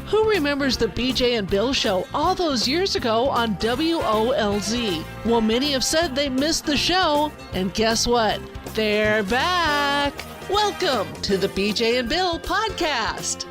Who remembers the BJ and Bill show all those years ago on WOLZ? Well, many have said they missed the show, and guess what? They're back. Welcome to the BJ and Bill podcast.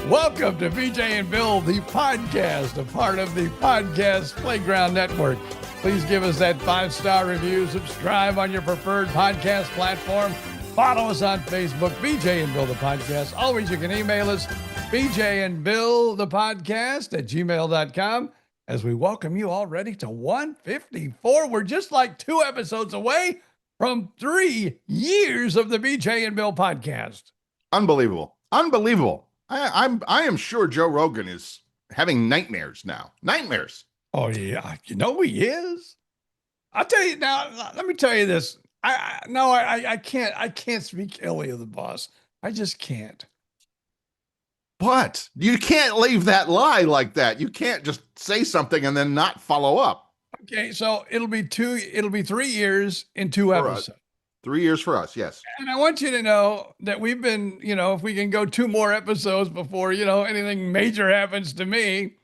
Welcome to BJ and Bill, the podcast, a part of the Podcast Playground Network. Please give us that 5-star review, subscribe on your preferred podcast platform, follow us on Facebook, BJ and Bill, the podcast. Always, you can email us, BJ and Bill, the podcast at gmail.com. As we welcome you already to 154. We're just like 2 episodes away from 3 years of the BJ and Bill podcast. Unbelievable. Unbelievable. I am sure Joe Rogan is having nightmares now. Oh, yeah. You know he is. I'll tell you now. Let me tell you this. I can't speak illy of the boss. I just can't. But you can't leave that lie like that. You can't just say something and then not follow up. Okay, so it'll be 3 years in 2 episodes. 3 years for us, yes. And I want you to know that we've been, if we can go 2 more episodes before, anything major happens to me,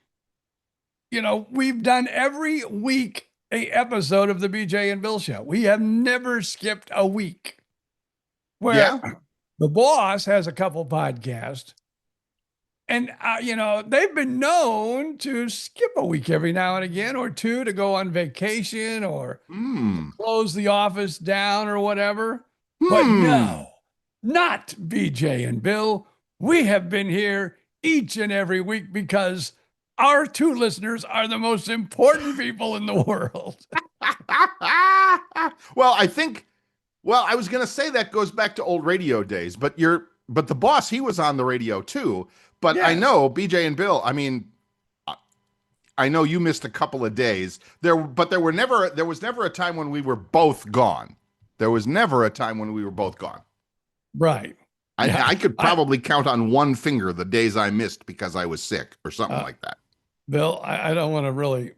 we've done every week a episode of the BJ and Bill show. We have never skipped a week. Where the boss has a couple podcasts. And, they've been known to skip a week every now and again or 2 to go on vacation or close the office down or whatever. But no, not BJ and Bill. We have been here each and every week because our 2 listeners are the most important people in the world. Well, I was going to say that goes back to old radio days, but the boss, he was on the radio too. But yes. I know BJ and Bill, I know you missed a couple of days there, but there was never a time when we were both gone. There was never a time when we were both gone. Right. I could probably count on one finger the days I missed because I was sick or something like that. Bill, I don't want to really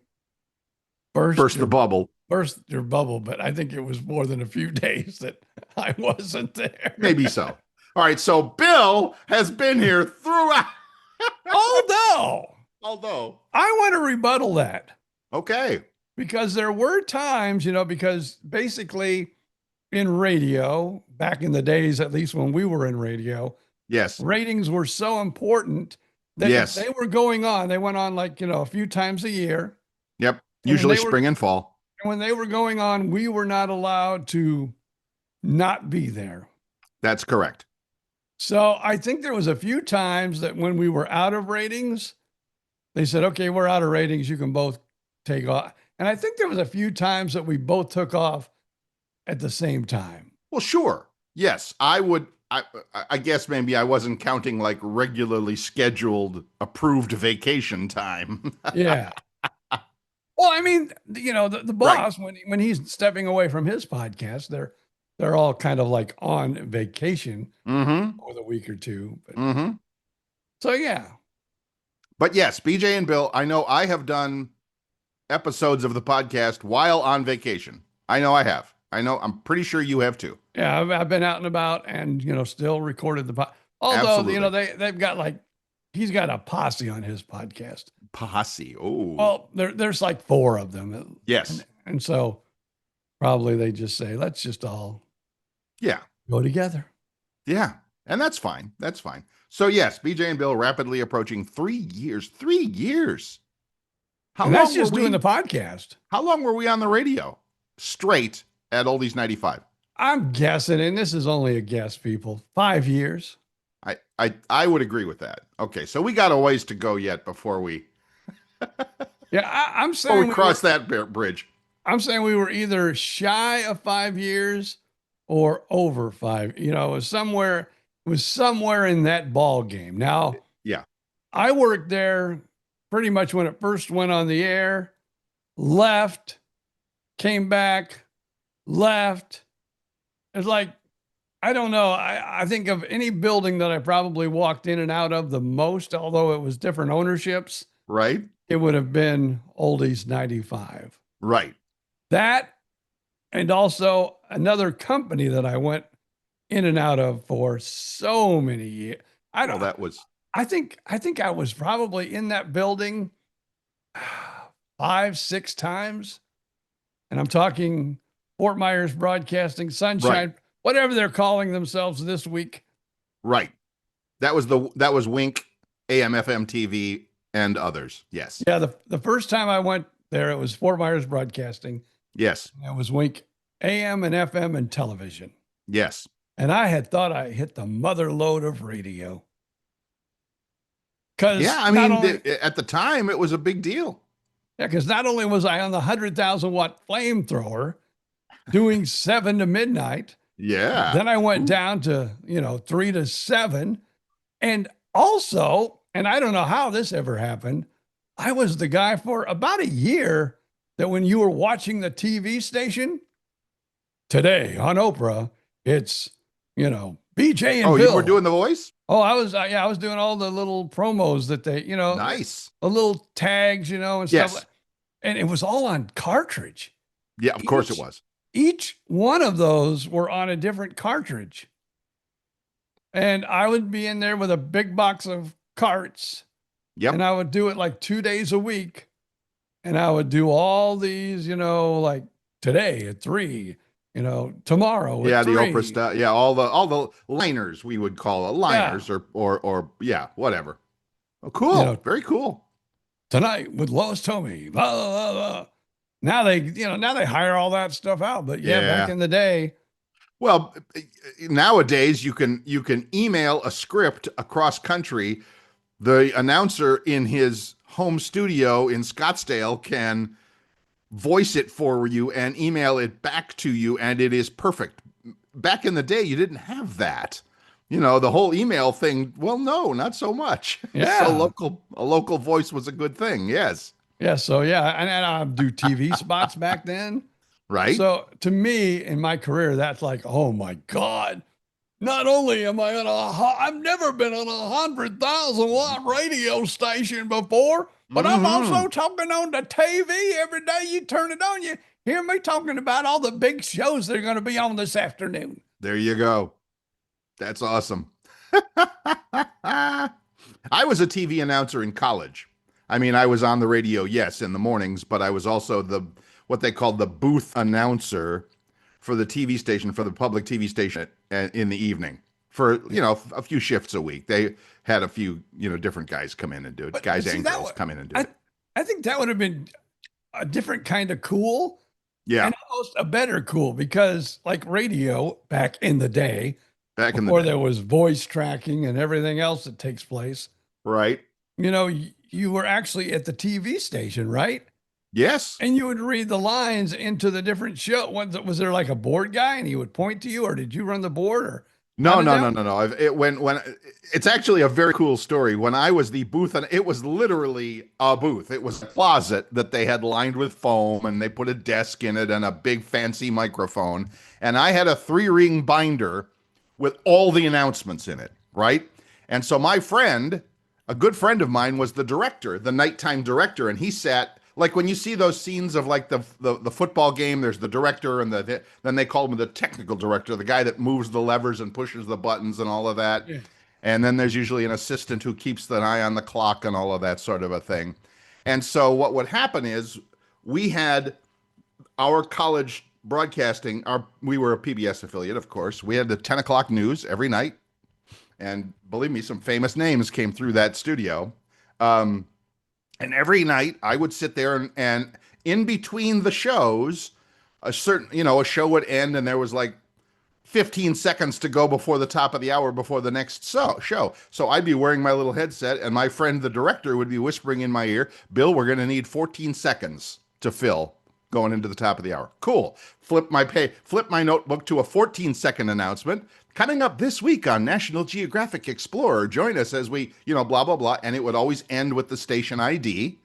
burst your bubble, but I think it was more than a few days that I wasn't there. Maybe so. All right, so Bill has been here throughout. Although. I want to rebuttal that. Okay. Because there were times, because basically in radio, back in the days, at least when we were in radio, yes, ratings were so important that they were going on. They went on a few times a year. Yep, usually spring and fall. And when they were going on, we were not allowed to not be there. That's correct. So I think there was a few times that when we were out of ratings, they said, okay, we're out of ratings. You can both take off. And I think there was a few times that we both took off at the same time. Well, sure. Yes, I guess maybe I wasn't counting like regularly scheduled approved vacation time. Yeah. Well, the boss, right, when he's stepping away from his podcast, they're all kind of like on vacation for the week or 2. But, So, yeah. But yes, BJ and Bill, I know I have done episodes of the podcast while on vacation. I know I have. I'm pretty sure you have too. Yeah, I've been out and about and, still recorded the podcast. Although, absolutely, they've got he's got a posse on his podcast. Posse. Oh. Well, there's like 4 of them. Yes. And so probably they just say, let's just all go together. Yeah. And that's fine. That's fine. So yes, BJ and Bill rapidly approaching 3 years. 3 years. And that's just doing the podcast. How long were we on the radio? Straight at Oldies 95. I'm guessing, and this is only a guess, people, 5 years. I would agree with that. Okay, so we got a ways to go yet before we I'm saying we cross that bridge. I'm saying we were either shy of 5 years or over 5. It was somewhere in that ball game. Now, yeah, I worked there pretty much when it first went on the air, left, came back, left. It's like, I don't know. I think of any building that I probably walked in and out of the most, although it was different ownerships. Right. It would have been Oldies 95. Right. That, and also another company that I went in and out of for so many years. That was I think I was probably in that building 5, 6 times. And I'm talking Fort Myers Broadcasting, Right. Sunshine, whatever they're calling themselves this week. Right. That was Wink, AM, FM, TV, and others. Yes. Yeah, the first time I went there, it was Fort Myers Broadcasting. Yes. It was Wink, AM and FM and television. Yes. And I had thought I hit the mother lode of radio. Because Yeah. I mean, at the time, it was a big deal. Yeah, because not only was I on the 100,000-watt flamethrower doing 7 to midnight, Yeah. then I went down to, 3 to 7. And also, and I don't know how this ever happened, I was the guy for about a year that when you were watching the TV station, today on Oprah, it's, BJ and Oh, Bill. you were doing the voice? Oh, I was doing all the little promos that they, Nice. the little tags, and Yes. stuff. And it was all on cartridge. Yeah, of course it was. Each one of those were on a different cartridge. And I would be in there with a big box of carts. Yep. And I would do it like 2 days a week. And I would do all these, like today at 3, tomorrow Yeah, at the 3. Oprah stuff. Yeah, all the liners, we would call it liners, or yeah, whatever. Oh, cool. Very cool. Tonight with Lois Tomei. Blah, blah, blah. Now they hire all that stuff out. But back in the day. Well, nowadays you can email a script across country. The announcer in his home studio in Scottsdale can voice it for you and email it back to you, and it is perfect. Back in the day, you didn't have that. The whole email thing. Well, no, not so much. Yeah. So a local voice was a good thing. Yes. Yeah. So and I do TV spots back then. Right. So to me, in my career, that's like, oh my God. Not only am I I've never been on 100,000-watt radio station before, but I'm also talking on the TV every day. You turn it on, you hear me talking about all the big shows that are going to be on this afternoon. There you go. That's awesome. I was a TV announcer in college. I mean, I was on the radio, yes, in the mornings, but I was also what they called the booth announcer for the TV station, for the public TV station in the evening for, a few shifts a week. They had a few, different guys come in and do it. But guys see, and girls come in and do it. I think that would have been a different kind of cool. Yeah. And almost a better cool, because like radio back in the day, before there was voice tracking and everything else that takes place. Right. You were actually at the TV station, right? Yes. And you would read the lines into the different show. Was there like a board guy and he would point to you, or did you run the board? Or No. When it's actually a very cool story. When I was the booth, and it was literally a booth. It was a closet that they had lined with foam, and they put a desk in it and a big fancy microphone. And I had a 3-ring binder with all the announcements in it, right? And so my friend, a good friend of mine, was the director, the nighttime director, and he sat. Like when you see those scenes of like the football game, there's the director and then they call him the technical director, the guy that moves the levers and pushes the buttons and all of that. Yeah. And then there's usually an assistant who keeps an eye on the clock and all of that sort of a thing. And so what would happen is we had our college broadcasting, we were a PBS affiliate, of course. We had the 10 o'clock news every night. And believe me, some famous names came through that studio. And every night I would sit there and in between the shows, a show would end and there was like 15 seconds to go before the top of the hour before the next show. So I'd be wearing my little headset and my friend, the director, would be whispering in my ear, Bill, we're going to need 14 seconds to fill going into the top of the hour. Cool. Flip my notebook to a 14-second announcement. Coming up this week on National Geographic Explorer, join us as we, blah, blah, blah. And it would always end with the station ID.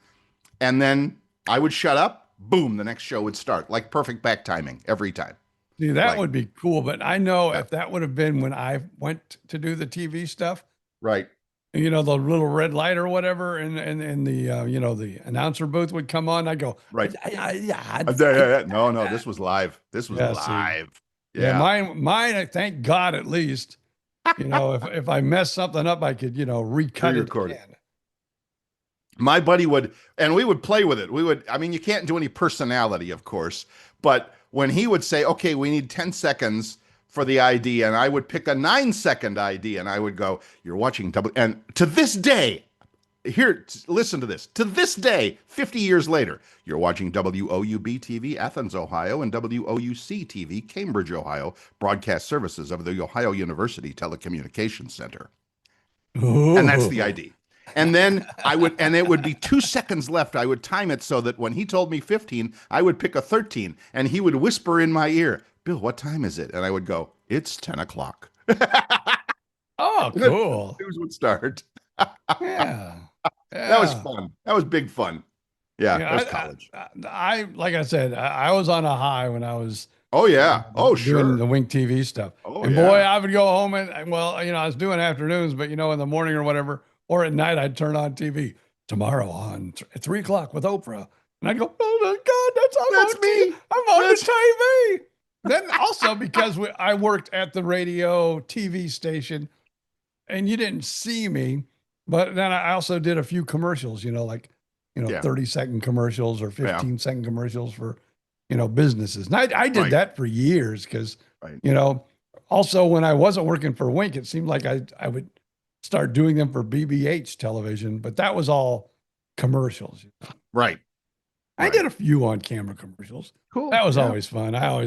And then I would shut up. Boom, the next show would start. Like perfect back timing every time. See, that would be cool. But I know if that would have been when I went to do the TV stuff. Right. The little red light or whatever, and the the announcer booth would come on. I go, right. Yeah. No, this was live. This was live. Yeah, mine. Thank God, at least if I mess something up, I could, recut it Re-record it. again. My buddy would, and we would play with it. I mean, you can't do any personality, of course, but when he would say, okay, we need 10 seconds for the ID, and I would pick a 9-second ID, and I would go, you're watching and to this day, here, listen to this. To this day, 50 years later, you're watching WOUB TV, Athens, Ohio, and WOUC TV, Cambridge, Ohio, broadcast services of the Ohio University Telecommunications Center. Ooh. And that's the ID. And then and it would be 2 seconds left. I would time it so that when he told me 15, I would pick a 13, and he would whisper in my ear, Bill, what time is it? And I would go, it's 10 o'clock. Oh, cool. News would start. Yeah. That was fun. That was big fun. Yeah, that was college. Like I said, I was on a high when I was Oh, yeah. Oh, doing sure. the Wink TV stuff. Oh, and yeah. boy, I would go home and, well, I was doing afternoons, but, in the morning or whatever, or at night, I'd turn on TV tomorrow at 3 o'clock with Oprah. And I'd go, oh, my God, That's me. I'm on the TV. Then also because I worked at the radio TV station and you didn't see me, but then I also did a few commercials, like, 30-second commercials or 15-second commercials for, businesses. And I did that for years because, also when I wasn't working for Wink, it seemed like I would start doing them for BBH television, but that was all commercials. Right. I did a few on-camera commercials. Cool. That was always fun. I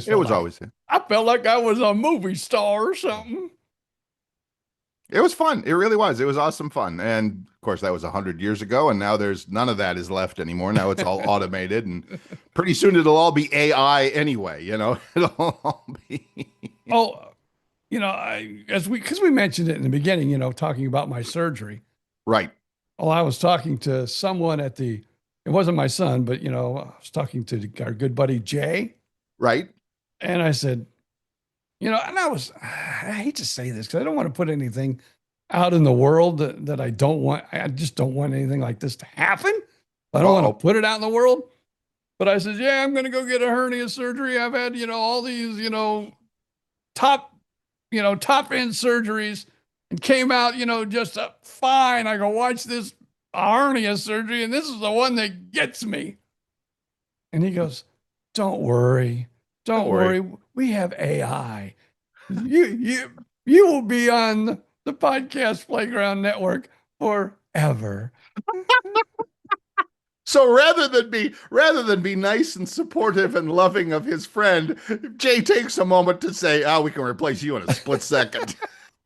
felt like I was a movie star or something. It was fun. It really was. It was awesome fun. And of course, that was 100 years ago. And now there's none of that is left anymore. Now it's all automated. And pretty soon it'll all be AI anyway. It'll all be. Oh, because we mentioned it in the beginning, talking about my surgery. Right. Well, I was talking to someone it wasn't my son, but, I was talking to our good buddy, Jay. Right. And I said, and I hate to say this because I don't want to put anything out in the world that I don't want. I just don't want anything like this to happen. I don't want to put it out in the world. But I said, yeah, I'm going to go get a hernia surgery. I've had, all these, top end surgeries and came out, just fine. I go watch this hernia surgery and this is the one that gets me. And he goes, don't worry. Don't worry. We have AI. You will be on the Podcast Playground Network forever. So rather than be nice and supportive and loving of his friend, Jay takes a moment to say, we can replace you in a split second.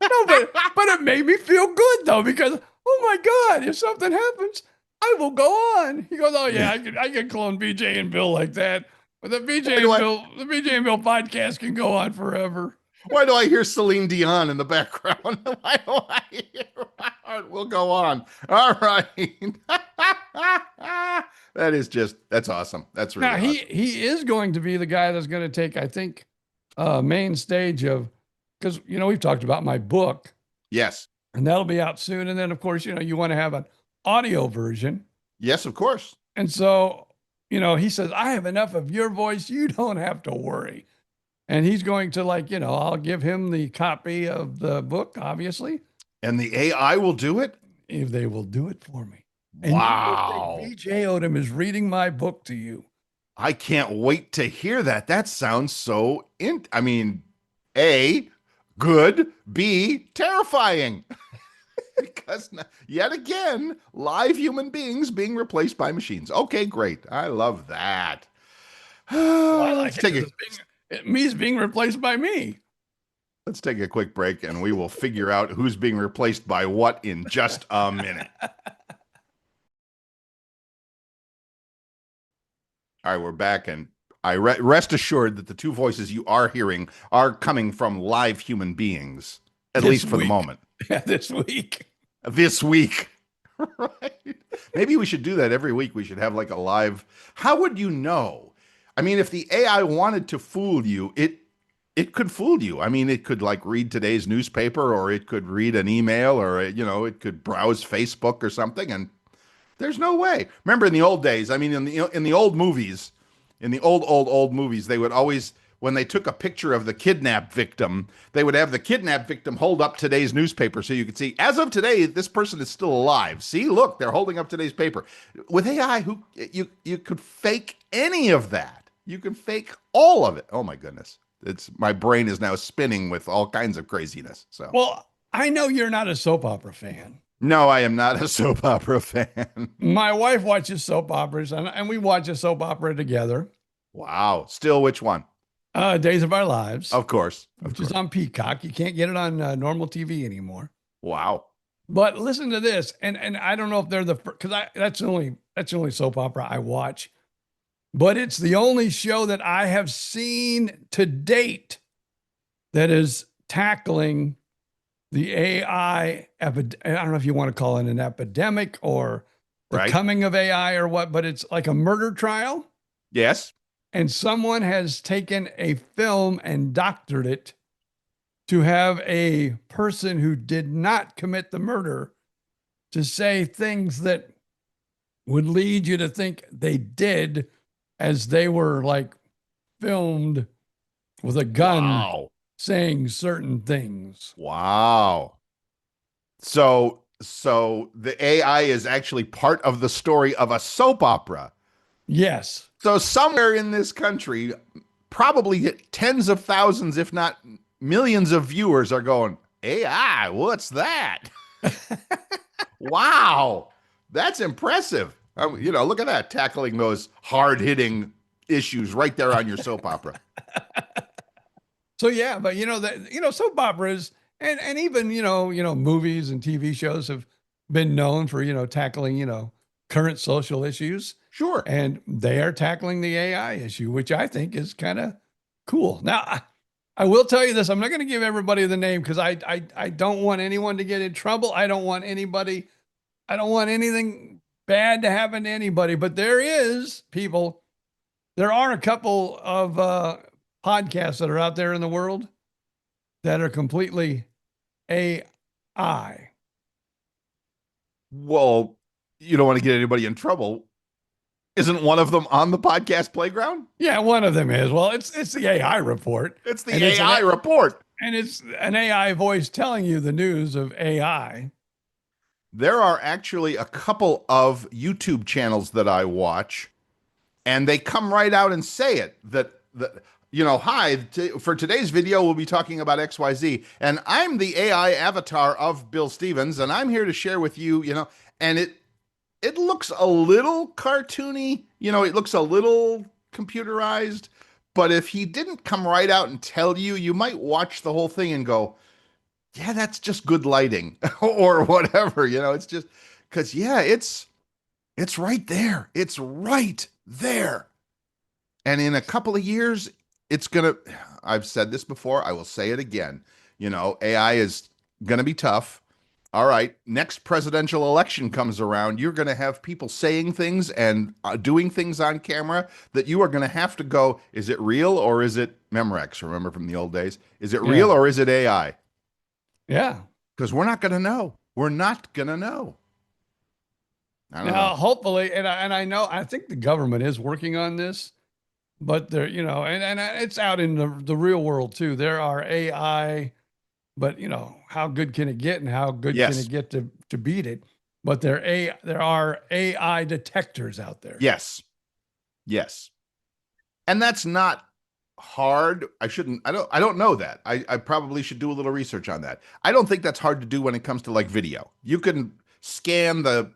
No, but it made me feel good though, because oh my God, if something happens, I will go on. He goes, oh yeah, I can clone BJ and Bill like that. But the BJ and Bill podcast can go on forever. Why do I hear Celine Dion in the background? Why do I hear? We'll go on. All right. That's awesome. That's really awesome. He is going to be the guy that's going to take, I think, main stage of, because, we've talked about my book. Yes. And that'll be out soon. And then, of course, you want to have an audio version. Yes, of course. And so, he says, I have enough of your voice. You don't have to worry. And he's going to I'll give him the copy of the book, obviously. And the AI will do it? If they will do it for me. And wow. BJ Odom is reading my book to you. I can't wait to hear that. That sounds so, A, good, B, terrifying. Because yet again, live human beings being replaced by machines. Okay, great. I love that. Let's take me's being replaced by me. Let's take a quick break and we will figure out who's being replaced by what in just a minute. All right, we're back, and I rest assured that the two voices you are hearing are coming from live human beings, at least for the moment. Yeah, this week. This week. Right. Maybe we should do that every week. We should have like a live. How would you know? If the AI wanted to fool you, it could fool you. It could read today's newspaper, or it could read an email, or it could browse Facebook or something, and there's no way. Remember in the old days, in the old movies, in the old movies, they would always when they took a picture of the kidnapped victim, they would have the kidnapped victim hold up today's newspaper so you could see, as of today, this person is still alive. See, look, they're holding up today's paper. With AI, you could fake any of that. You can fake all of it. Oh my goodness. My brain is now spinning with all kinds of craziness. So, Well, I know you're not a soap opera fan. no, I am not a soap opera fan. My wife watches soap operas, and we watch a soap opera together. Wow. Still, which one? Days of Our Lives, Of course. which is on Peacock. You can't get it on normal TV anymore. Wow. But listen to this, and I don't know if they're because that's the only soap opera I watch, but it's the only show that I have seen to date that is tackling the AI. I don't know if you want to call it an epidemic or the Right. coming of AI or what, but it's like a murder trial. Yes. And someone has taken a film and doctored it to have a person who did not commit the murder to say things that would lead you to think they did, as they were like filmed with a gun Wow. saying certain things. Wow. So the AI is actually part of the story of a soap opera. Yes. So somewhere in this country, probably tens of thousands, if not millions of viewers are going, AI, what's that? Wow. That's impressive. Look at that, tackling those hard-hitting issues right there on your soap opera. So yeah, but soap operas and even movies and TV shows have been known for tackling current social issues. Sure. And they are tackling the AI issue, which I think is kind of cool. Now, I will tell you this: I'm not going to give everybody the name because I don't want anyone to get in trouble. I don't want anything bad to happen to anybody. But there are a couple of podcasts that are out there in the world that are completely AI. Well, you don't want to get anybody in trouble. Isn't one of them on the podcast playground? Yeah, one of them is. Well, it's the AI report. It's the And it's AI report. And it's an AI voice telling you the news of AI. There are actually a couple of YouTube channels that I watch, and they come right out and say it hi, for today's video, we'll be talking about XYZ, and I'm the AI avatar of Bill Stevens, and I'm here to share with you, and it looks a little cartoony, it looks a little computerized, but if he didn't come right out and tell you, you might watch the whole thing and go, yeah, that's just good lighting or whatever, it's just because, yeah, it's right there. It's right there. And in a couple of years, I've said this before, I will say it again, AI is going to be tough. All right, next presidential election comes around, you're going to have people saying things and doing things on camera that you are going to have to go, is it real or is it Memorex? Remember from the old days? Is it real or is it AI? Yeah. Because we're not going to know. We're not going to know. I don't know. Hopefully, and I know, I think the government is working on this, but they're, and it's out in the real world too. There are AI, but how good can it get and how good can it get to beat it? But there are AI detectors out there. Yes. Yes. And that's not hard. I don't know that. I probably should do a little research on that. I don't think that's hard to do when it comes to like video. You can scan the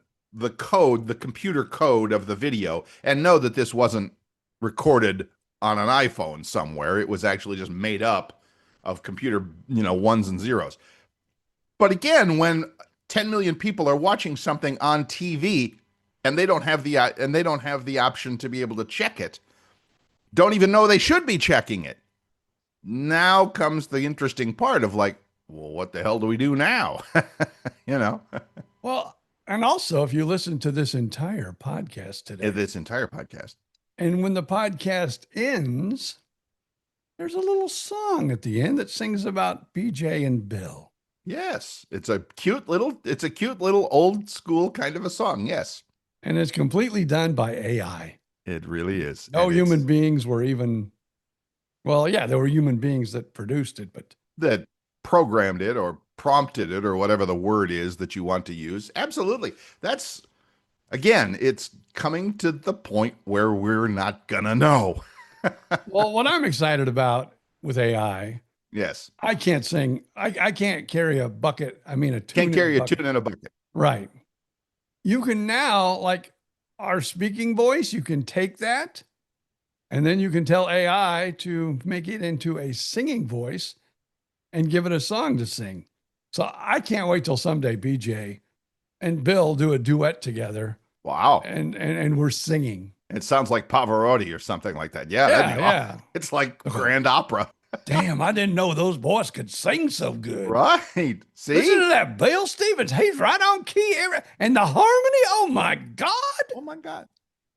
code, the computer code of the video and know that this wasn't recorded on an iPhone somewhere. It was actually just made up of computer, ones and zeros. But again, when 10 million people are watching something on TV and they don't have the option to be able to check it, don't even know they should be checking it. Now comes the interesting part of like, well, what the hell do we do now? Well, and also if you listen to this entire podcast today, and when the podcast ends, there's a little song at the end that sings about BJ and Bill. Yes, it's a cute little old school kind of a song. Yes. And it's completely done by AI. It really is. No human beings were even Well, yeah, there were human beings that produced it, but that programmed it or prompted it or whatever the word is that you want to use. Absolutely. That's, again, it's coming to the point where we're not gonna know. well, what I'm excited about with AI, Yes. I can't sing. I can't carry a bucket. I mean, a Can't tune in a carry a bucket. tune in a bucket. Right. You can now, like our speaking voice, you can take that and then you can tell AI to make it into a singing voice and give it a song to sing. So I can't wait till someday BJ and Bill do a duet together Wow. and we're singing. It sounds like Pavarotti or something like that. Yeah, that'd Yeah, be awesome. yeah. It's like grand opera. Damn, I didn't know those boys could sing so good. Right. Listen See? to that Bill Stevens. He's right on key. And the harmony, oh my God. Oh my God.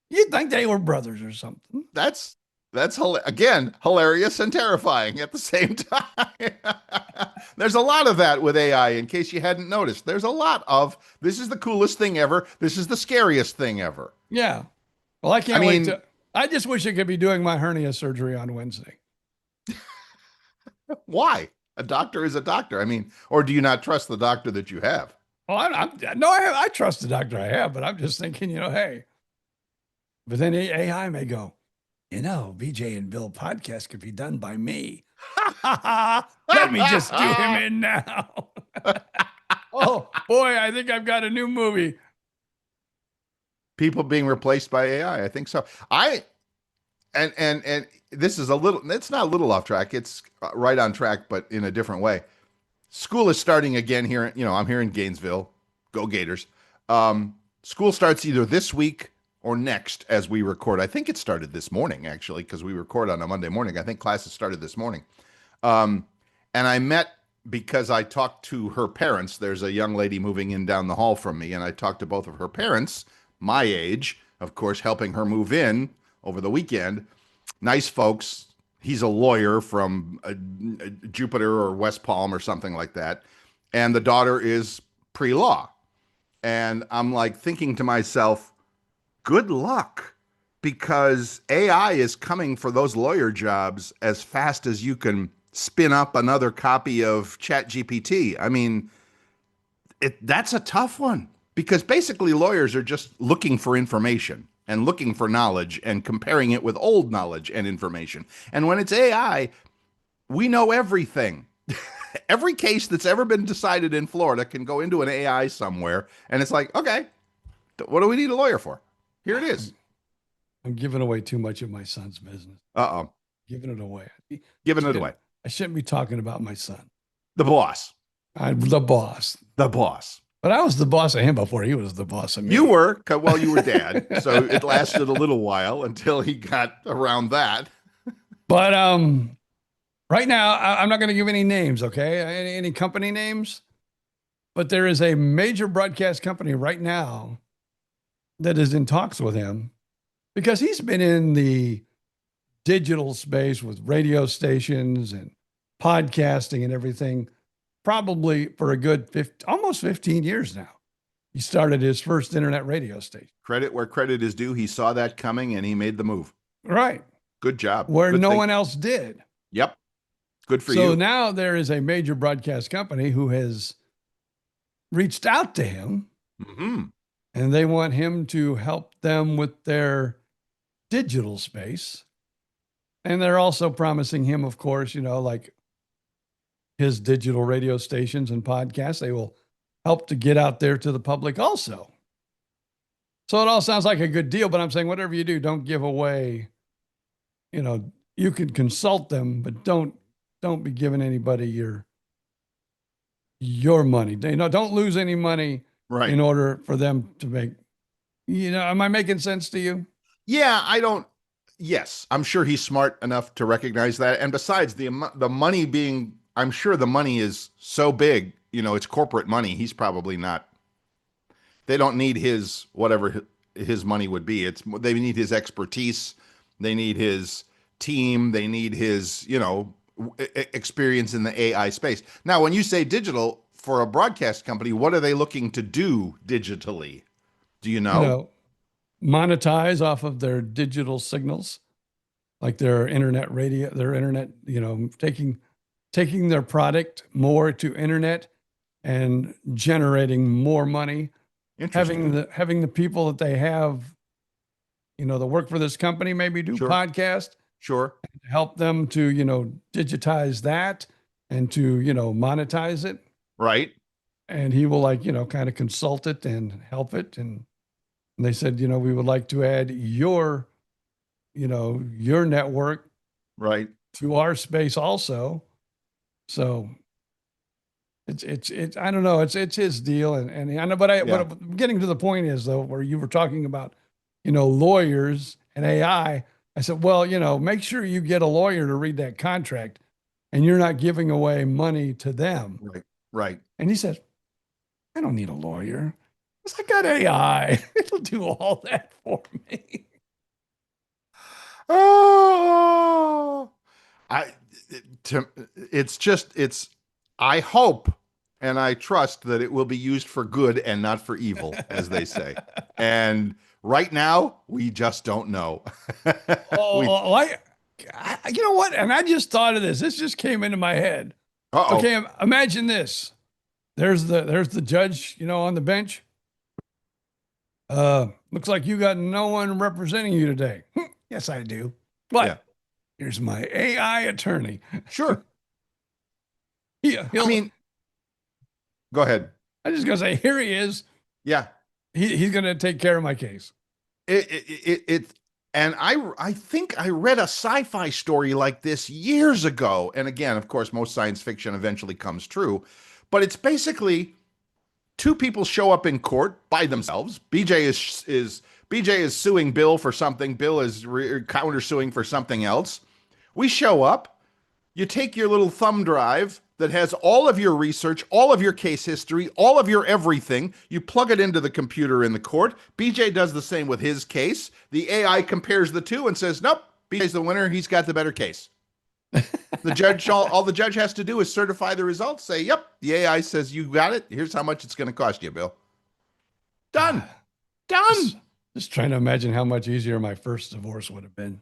You'd think they were brothers or something. That's again hilarious and terrifying at the same time. There's a lot of that with AI, in case you hadn't noticed. There's a lot of this is the coolest thing ever. This is the scariest thing ever. Yeah. Well, I can't I wait mean- to. I just wish I could be doing my hernia surgery on Wednesday. Why? A doctor is a doctor. I mean, or do you not trust the doctor that you have? Well, I trust the doctor I have, but I'm just thinking, hey. But then AI may go, BJ and Bill podcast could be done by me. Let me just do him in now. Oh boy, I think I've got a new movie. People being replaced by AI. I think so. And this is it's not a little off track. It's right on track, but in a different way. School is starting again here. I'm here in Gainesville. Go Gators. School starts either this week or next as we record. I think it started this morning, actually, because we record on a Monday morning. I think classes started this morning. And I met, because I talked to her parents. There's a young lady moving in down the hall from me, and I talked to both of her parents, my age, of course, helping her move in over the weekend. Nice folks. He's a lawyer from Jupiter or West Palm or something like that. And the daughter is pre-law. And I'm like thinking to myself, good luck, because AI is coming for those lawyer jobs as fast as you can spin up another copy of ChatGPT. I mean, that's a tough one, because basically lawyers are just looking for information and looking for knowledge and comparing it with old knowledge and information. And when it's AI, we know everything. Every case that's ever been decided in Florida can go into an AI somewhere, and it's like, okay, what do we need a lawyer for? Here it is. I'm giving away too much of my son's business. Uh-oh. Giving it away. Giving it away. I shouldn't be talking about my son. The boss. I'm the boss. The boss. But I was the boss of him before he was the boss of me. You were, well, you were dad. So it lasted a little while until he got around that. But right now, I'm not going to give any names, okay? Any company names. But there is a major broadcast company right now that is in talks with him, because he's been in the digital space with radio stations and podcasting and everything, probably for a good almost 15 years now. He started his first internet radio station. Credit where credit is due. He saw that coming and he made the move. Right. Good job. Where Good no thing. one else did. Yep. Good for So you. now there is a major broadcast company who has reached out to him, Mm-hmm. and they want him to help them with their digital space. And they're also promising him, of course, like his digital radio stations and podcasts, they will help to get out there to the public also. So it all sounds like a good deal, but I'm saying whatever you do, don't give away, you can consult them, but don't be giving anybody your money. Don't lose any money Right. in order for them to make, am I making sense to you? Yeah, yes, I'm sure he's smart enough to recognize that. And besides the money being, I'm sure the money is so big, it's corporate money. He's probably not, they don't need whatever his money would be. They need his expertise. They need his team. They need his, experience in the AI space. Now, when you say digital for a broadcast company, what are they looking to do digitally? Do you know? Monetize off of their digital signals. like their internet radio, their internet, taking their product more to internet and generating more money, Interesting. having the people that they have, that work for this company maybe do Sure. podcast, Sure. help them to, digitize that and to, monetize it. Right. And he will like, kind of consult it and help it. And they said, we would like to add your network Right. to our space also. So it's I don't know, it's his deal. And I know, but Yeah. what I'm getting to the point is though, where you were talking about, lawyers and AI. I said, well, make sure you get a lawyer to read that contract and you're not giving away money to them. Right. Right. And he says, I don't need a lawyer. I got AI. It'll do all that for me. Oh, I, it's, I hope and I trust that it will be used for good and not for evil, as they say. And right now, we just don't know. You know what? And I just thought of this. This just came into my head. Uh-oh. Okay, imagine this. There's the judge, on the bench. Looks like you got no one representing you today. Yes, I do. But Yeah. here's my AI attorney. Sure. I mean, go ahead. I'm just gonna say, here he is. Yeah. He's gonna take care of my case. And I think I read a sci-fi story like this years ago. And again, of course, most science fiction eventually comes true, but it's basically two people show up in court by themselves. BJ is suing Bill for something. Bill is countersuing for something else. We show up. You take your little thumb drive that has all of your research, all of your case history, all of your everything. You plug it into the computer in the court. BJ does the same with his case. The AI compares the two and says, nope, BJ's the winner. He's got the better case. The judge, all the judge has to do is certify the results, say, yep, the AI says you got it. Here's how much it's going to cost you, Bill. Done. Done. Just trying to imagine how much easier my first divorce would have been.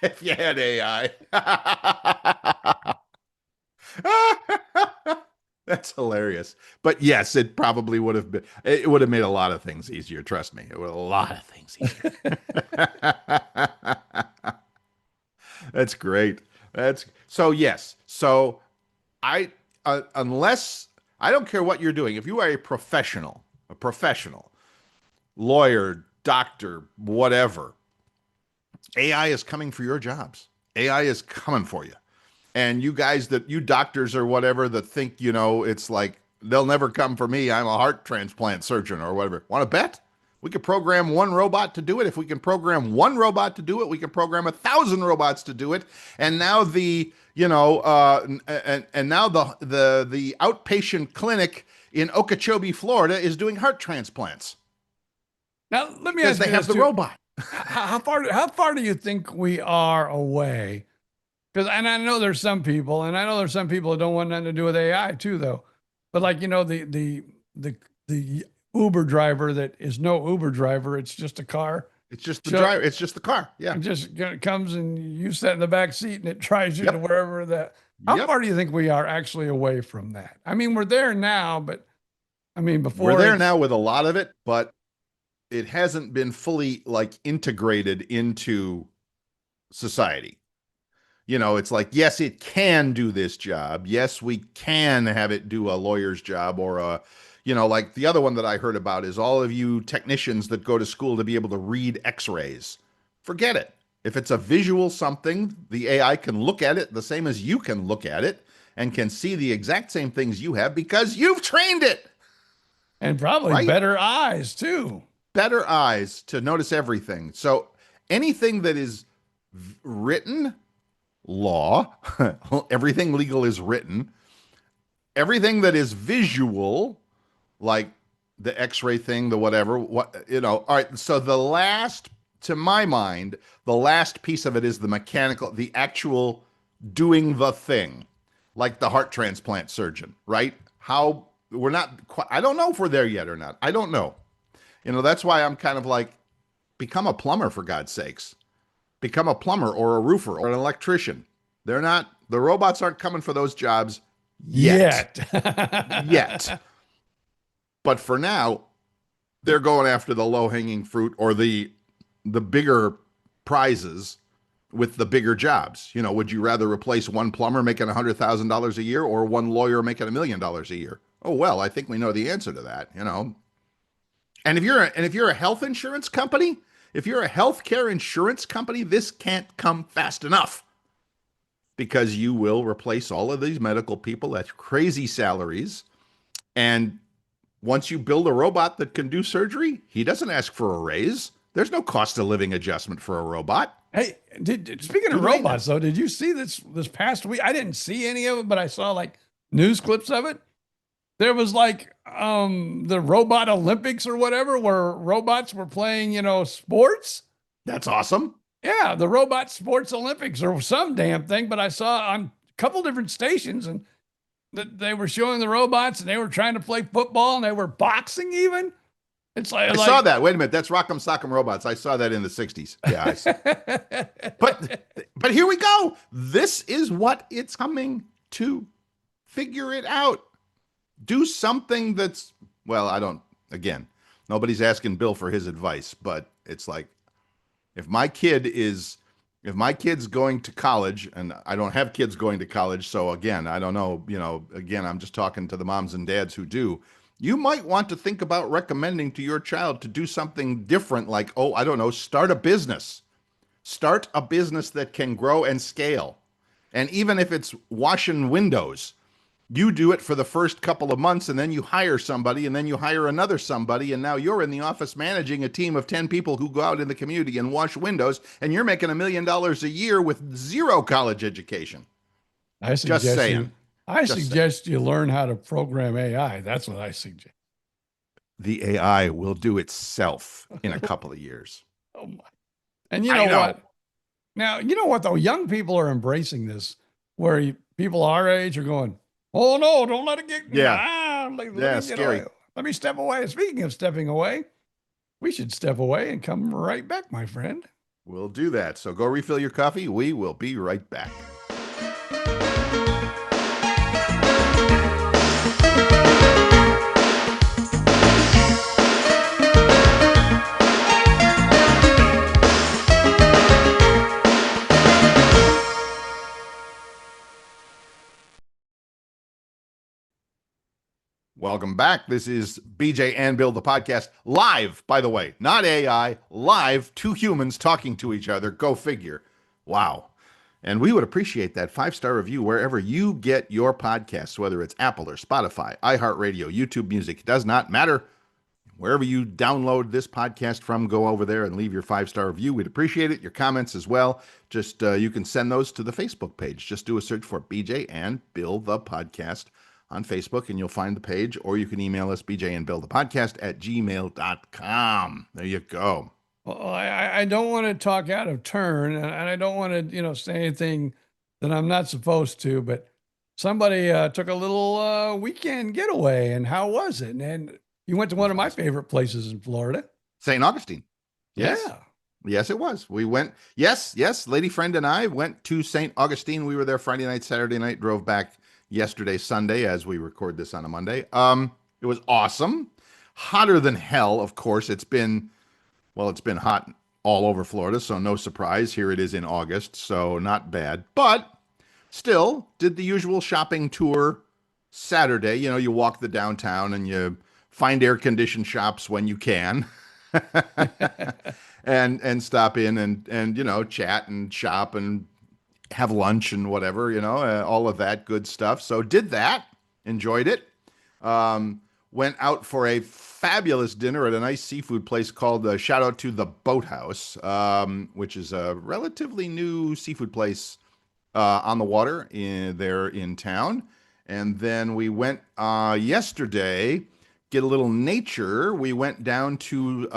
If you had AI. That's hilarious. But yes, it probably would have been, it would have made a lot of things easier. Trust me. It would have a lot of things easier. That's great. Yes. So unless, I don't care what you're doing. If you are a professional, lawyer, doctor, whatever, AI is coming for your jobs. AI is coming for you. And you doctors or whatever that think, it's like, they'll never come for me. I'm a heart transplant surgeon or whatever. Want to bet? We could program one robot to do it. If we can program one robot to do it, we can program 1,000 robots to do it. And now the outpatient clinic in Okeechobee, Florida, is doing heart transplants. Now let me ask you, they have the robot. How far do you think we are away? And I know there's some people, that don't want nothing to do with AI too, though. But like, the Uber driver that is no Uber driver, it's just a car. It's just the driver. It's just the car. Yeah. It just comes and you sit in the back seat and it drives you to wherever that. How far do you think we are actually away from that? I mean, we're there now, but I mean, before we're there now with a lot of it, but it hasn't been fully like integrated into society. It's like, yes, it can do this job. Yes, we can have it do a lawyer's job or like the other one that I heard about is all of you technicians that go to school to be able to read x-rays. Forget it. If it's a visual something, the AI can look at it the same as you can look at it and can see the exact same things you have because you've trained it. And probably better eyes too. Better eyes to notice everything. So anything that is written, law, everything legal is written. Everything that is visual, like the x-ray thing, the whatever, all right. So to my mind, the last piece of it is the mechanical, the actual doing the thing, like the heart transplant surgeon, right? How we're not quite, I don't know if we're there yet or not. I don't know. That's why I'm kind of like, become a plumber for God's sakes. become a plumber or a roofer or an electrician. The robots aren't coming for those jobs yet. Yet. But for now, they're going after the low-hanging fruit or the bigger prizes with the bigger jobs. You know, would you rather replace one plumber making $100,000 a year or one lawyer making $1 million a year? Oh, well, I think we know the answer to that, you know. And if you're a health insurance company, if you're a healthcare insurance company, this can't come fast enough, because you will replace all of these medical people at crazy salaries. And once you build a robot that can do surgery, he doesn't ask for a raise. There's no cost of living adjustment for a robot. Hey, speaking of robots, though, did you see this past week? I didn't see any of it, but I saw like news clips of it. There was like the robot Olympics or whatever, where robots were playing, sports. That's awesome. Yeah, the robot sports Olympics or some damn thing. But I saw on a couple different stations, and that they were showing the robots, and they were trying to play football, and they were boxing even. It's like I saw that. Wait a minute, that's Rock'em Sock'em Robots. I saw that in the 60s. Yeah, I saw. But here we go. This is what it's coming to. Figure it out. Do something that's, well, again, nobody's asking Bill for his advice, but it's like, if my kid's going to college, and I don't have kids going to college, so again, I don't know, again, I'm just talking to the moms and dads who do. You might want to think about recommending to your child to do something different, like, start a business. Start a business that can grow and scale. And even if it's washing windows, you do it for the first couple of months, and then you hire somebody, and then you hire another somebody, and now you're in the office managing a team of 10 people who go out in the community and wash windows, and you're making $1 million a year with zero college education. Just saying. I suggest you learn how to program AI. That's what I suggest. The AI will do itself in a couple of years. Oh my! And you know what? Now, you know what, though? Young people are embracing this, where people our age are going, oh, no, don't let it get... Scary. Let me step away. Speaking of stepping away, we should step away and come right back, my friend. We'll do that. So go refill your coffee. We will be right back. Welcome back. This is BJ and Bill, the podcast, live, by the way, not AI, live, two humans talking to each other. Go figure. Wow. And we would appreciate that 5-star review wherever you get your podcasts, whether it's Apple or Spotify, iHeartRadio, YouTube Music. It does not matter. Wherever you download this podcast from, go over there and leave your 5-star review. We'd appreciate it. Your comments as well. Just you can send those to the Facebook page. Just do a search for BJ and Bill, the podcast, on Facebook, and you'll find the page, or you can email us, bjandbillthepodcast@gmail.com. There you go. Well, I don't want to talk out of turn, and I don't want to, say anything that I'm not supposed to, but somebody took a little weekend getaway, and how was it? And you went to one of my favorite places in Florida. St. Augustine. Yes. Yeah. Yes, it was. We went, yes, lady friend and I went to St. Augustine. We were there Friday night, Saturday night, drove back yesterday, Sunday, as we record this on a Monday. It was awesome. Hotter than hell, of course. It's been hot all over Florida, so no surprise. Here it is in August, so not bad. But still, did the usual shopping tour Saturday. You walk the downtown and you find air-conditioned shops when you can. and stop in and chat and shop and have lunch and whatever, all of that good stuff. So did that, enjoyed it. Went out for a fabulous dinner at a nice seafood place called, shout out to the Boathouse, which is a relatively new seafood place on the water there in town. And then we went yesterday, get a little nature. We went down to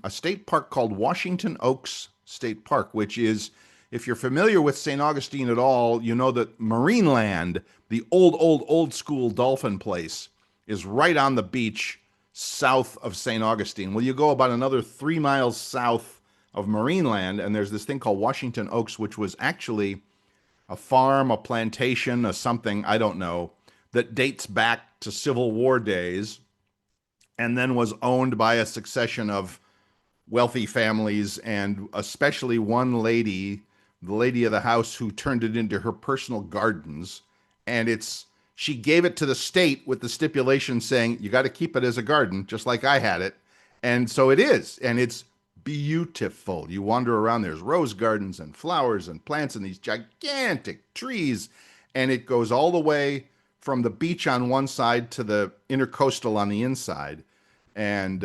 a state park called Washington Oaks State Park, which is, if you're familiar with St. Augustine at all, you know that Marineland, the old school dolphin place, is right on the beach south of St. Augustine. Well, you go about another 3 miles south of Marineland, and there's this thing called Washington Oaks, which was actually a farm, a plantation, a something, I don't know, that dates back to Civil War days and then was owned by a succession of wealthy families, and especially one lady, the lady of the house, who turned it into her personal gardens. And she gave it to the state with the stipulation saying, you got to keep it as a garden, just like I had it. And so it is. And it's beautiful. You wander around, there's rose gardens and flowers and plants and these gigantic trees. And it goes all the way from the beach on one side to the intercoastal on the inside. And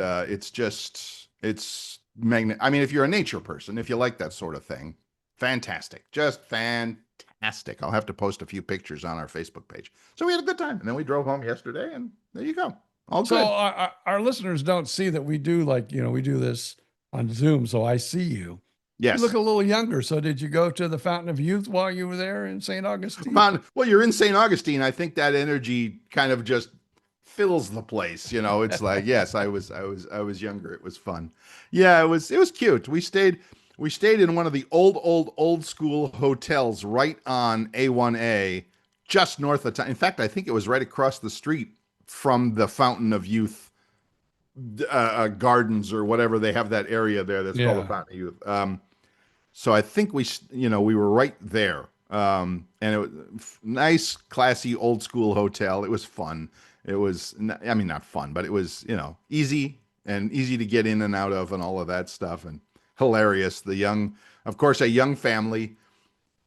it's magnet. I mean, if you're a nature person, if you like that sort of thing, fantastic, just fantastic. I'll have to post a few pictures on our Facebook page. So we had a good time, and then we drove home yesterday, and there you go, all good. So our listeners don't see that we do, like, we do this on Zoom, so I see you. Yes. You look a little younger. So did you go to the Fountain of Youth while you were there in St. Augustine? Well, you're in St. Augustine. I think that energy kind of just fills the place. It's like, yes, I was younger. It was fun. Yeah, it was cute. We stayed in one of the old school hotels right on A1A, just north of town. In fact, I think it was right across the street from the Fountain of Youth gardens or whatever. They have that area there that's called the Fountain of Youth. So I think we were right there. And it was nice, classy, old school hotel. It was fun. It was, I mean, not fun, but it was, easy to get in and out of and all of that stuff, and hilarious. Of course, a young family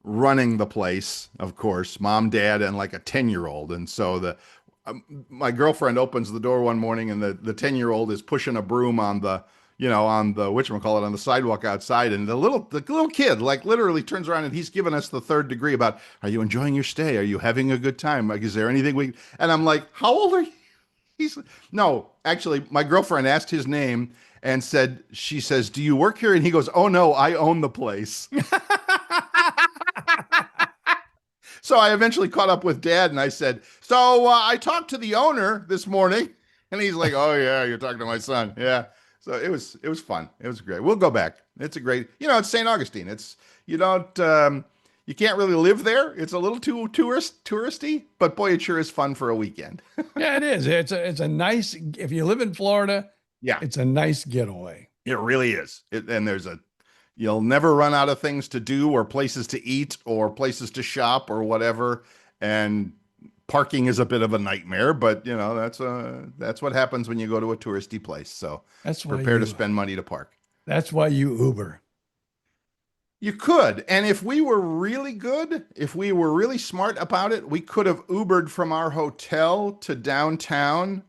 running the place, of course, mom, dad, and like a 10-year-old. And so my girlfriend opens the door one morning, and the 10-year-old is pushing a broom on the whatchamacallit, on the sidewalk outside. And the little kid, like, literally turns around, and he's giving us the third degree about, are you enjoying your stay? Are you having a good time? Like, is there anything and I'm like, how old are you? No, actually, my girlfriend asked his name and she says, do you work here? And he goes, oh no, I own the place. So I eventually caught up with Dad, and I said, so I talked to the owner this morning. And he's like, oh yeah, you're talking to my son. Yeah. So it was fun. It was great. We'll go back. It's a great, it's St. Augustine. You can't really live there. It's a little too touristy, but boy, it sure is fun for a weekend. Yeah, it is. It's a nice, if you live in Florida, yeah, it's a nice getaway. It really is. And you'll never run out of things to do or places to eat or places to shop or whatever. And parking is a bit of a nightmare, but that's what happens when you go to a touristy place. So prepare to spend money to park. That's why you Uber. You could. And if we were really good, if we were really smart about it, we could have Ubered from our hotel to downtown.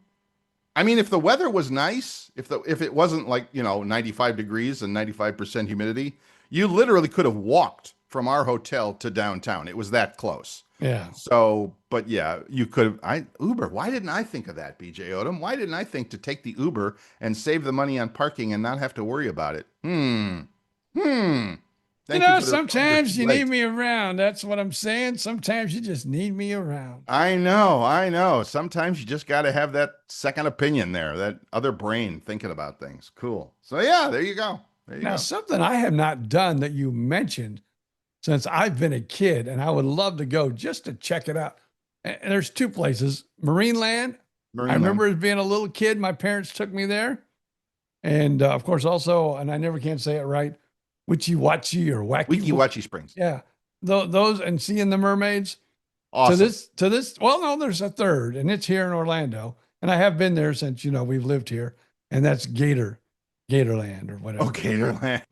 I mean, if the weather was nice, if it wasn't like, 95 degrees and 95% humidity, you literally could have walked from our hotel to downtown. It was that close. Yeah. So, but yeah, you could have, Uber. Why didn't I think of that, BJ Odom? Why didn't I think to take the Uber and save the money on parking and not have to worry about it? Sometimes you need me around. That's what I'm saying. Sometimes you just need me around. I know. Sometimes you just got to have that second opinion there, that other brain thinking about things. Cool. So yeah, there you go. Now, something I have not done that you mentioned since I've been a kid, and I would love to go just to check it out. And there's two places, Marineland. I remember as being a little kid, my parents took me there. And of course also, and I never can say it right, Weeki Springs. Yeah. Those, and seeing the mermaids. Awesome. To this, well, no, there's a third, and it's here in Orlando. And I have been there since, we've lived here, and that's Gatorland or whatever. Oh, Gatorland.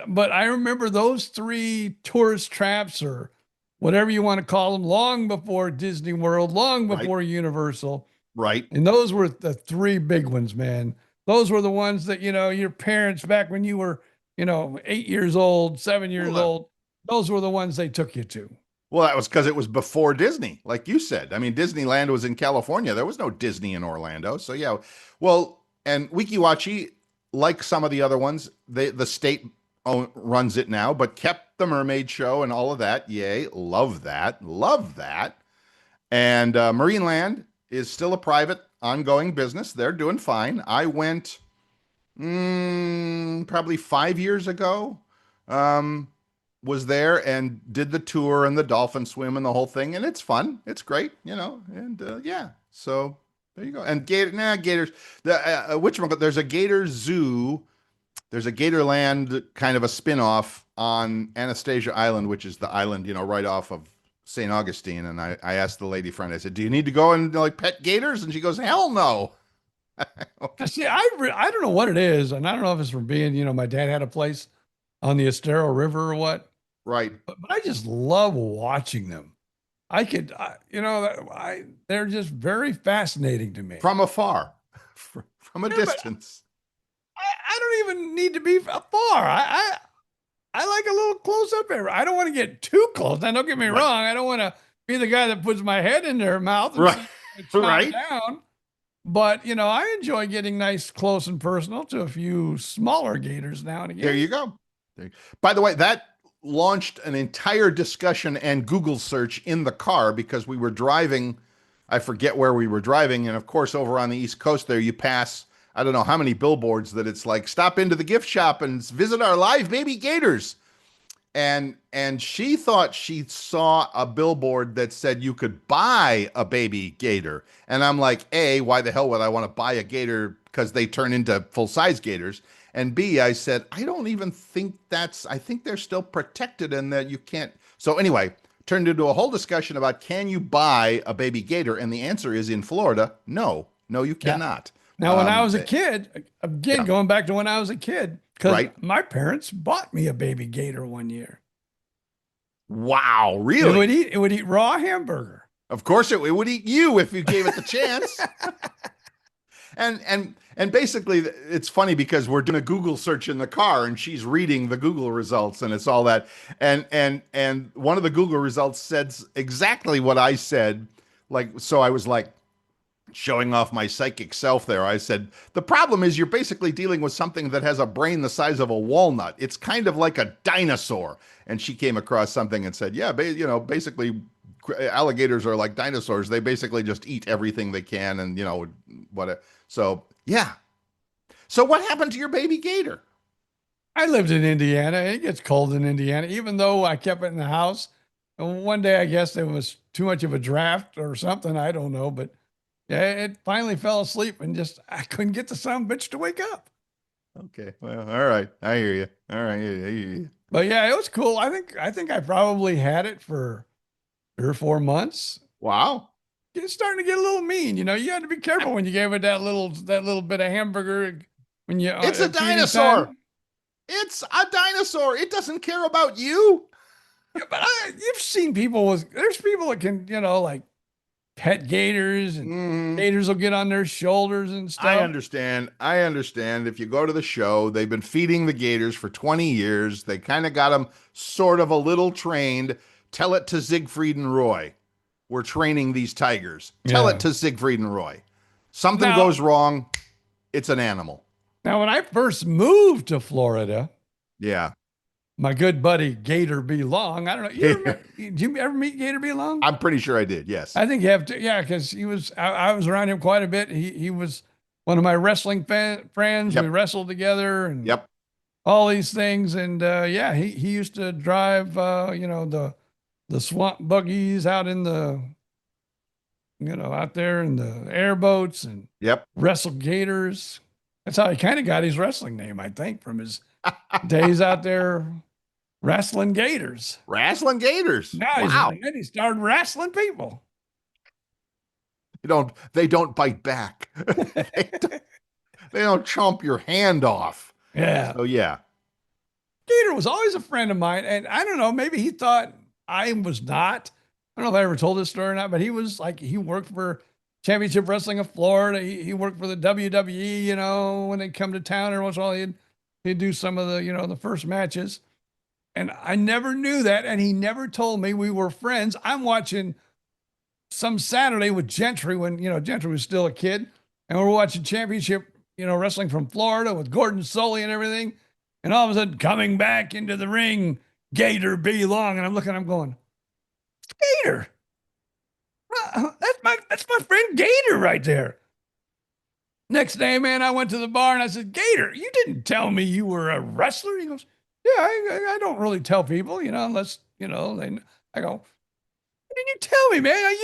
but I remember those three tourist traps, or whatever you want to call them, long before Disney World, long before Universal. Right. And those were the three big ones, man. Those were the ones that, your parents, back when you were, 8 years old, 7 years old, those were the ones they took you to. Well, that was because it was before Disney, like you said. I mean, Disneyland was in California. There was no Disney in Orlando. So yeah. Well, and Weeki, like some of the other ones, the state runs it now, but kept the Mermaid Show and all of that. Yay. Love that. And Marineland is still a private ongoing business. They're doing fine. I went Probably 5 years ago. Um, was there and did the tour and the dolphin swim and the whole thing, and it's fun. It's great, and yeah. So there you go. And gators. There's a gator zoo. There's a Gatorland kind of a spin-off on Anastasia Island, which is the island, right off of St. Augustine. And I asked the lady friend, I said, "Do you need to go and like pet gators?" And she goes, "Hell no." Okay. See, I don't know what it is, and I don't know if it's from being, my dad had a place on the Estero River or what, Right. but I just love watching them. They're just very fascinating to me. From afar, from a Yeah, but distance. I don't even need to be far. I like a little close up there. I don't want to get too close. Now, don't get me Right. wrong. I don't want to be the guy that puts my head in their mouth and Right. chomp Right. down. But I enjoy getting nice, close, and personal to a few smaller gators now and again. There you go. By the way, that launched an entire discussion and Google search in the car because we were driving. I forget where we were driving. And of course, over on the East Coast there, you pass, I don't know how many billboards that it's like, stop into the gift shop and visit our live baby gators. And she thought she saw a billboard that said you could buy a baby gator. And I'm like, A, why the hell would I want to buy a gator? Because they turn into full-size gators. And B, I said, I don't even think I think they're still protected and that you can't. So anyway, turned into a whole discussion about can you buy a baby gator? And the answer is in Florida, no, you cannot. Now, when I was a kid, again, yeah. going back to when I was a kid, because Right. my parents bought me a baby gator one year. Wow, really? It would eat raw hamburger. Of course it would eat you if you gave it the chance. And basically it's funny because we're doing a Google search in the car and she's reading the Google results and it's all that. And one of the Google results says exactly what I said. So I was like showing off my psychic self there. I said, the problem is you're basically dealing with something that has a brain the size of a walnut. It's kind of like a dinosaur. And she came across something and said, yeah, basically alligators are like dinosaurs. They basically just eat everything they can and, what. So, yeah. So what happened to your baby gator? I lived in Indiana. It gets cold in Indiana, even though I kept it in the house. And one day, I guess there was too much of a draft or something. I don't know. But yeah, it finally fell asleep and I couldn't get the son of a bitch to wake up. Okay. Well, all right. I hear you. All right. I hear you. But yeah, it was cool. I think I probably had it for 3 or 4 months. Wow. It's starting to get a little mean. You had to be careful when you gave it that little bit of hamburger. When you It's a dinosaur. It's a dinosaur. It doesn't care about you. Yeah, but you've seen there's people that can, like pet gators and gators will get on their shoulders and stuff. I understand. If you go to the show, they've been feeding the gators for 20 years. They kind of got them sort of a little trained. Tell it to Siegfried and Roy. We're training these tigers. Tell it to Siegfried and Roy. Something goes wrong. It's an animal. Now, when I first moved to Florida, yeah, my good buddy Gator B. Long, I don't know. Did you ever meet Gator B. Long? I'm pretty sure I did. Yes. I think you have to. Yeah, because I was around him quite a bit. He was one of my wrestling friends. Yep. We wrestled together and Yep. all these things. And he used to drive, the swamp buggies out in the, out there in the airboats and wrestle gators. That's how he kind of got his wrestling name, I think, from his days out there wrestling gators. Wrestling gators. Now he started wrestling people. They don't bite back. They don't chomp your hand off. Yeah. So yeah. Gator was always a friend of mine. And I don't know, maybe he thought I was not. I don't know if I ever told this story or not, but he was like, he worked for Championship Wrestling of Florida. He worked for the WWE, when they come to town every once in a while, he'd do some of the, the first matches. And I never knew that. And he never told me we were friends. I'm watching some Saturday with Gentry when, Gentry was still a kid. And we're watching Championship, Wrestling from Florida with Gordon Soley and everything. And all of a sudden, coming back into the ring, Gator B. Long. And I'm going, Gator. That's my friend Gator right there. Next day, man, I went to the bar and I said, Gator, you didn't tell me you were a wrestler. He goes, yeah, I don't really tell people, unless, they, I go, didn't you tell me, man?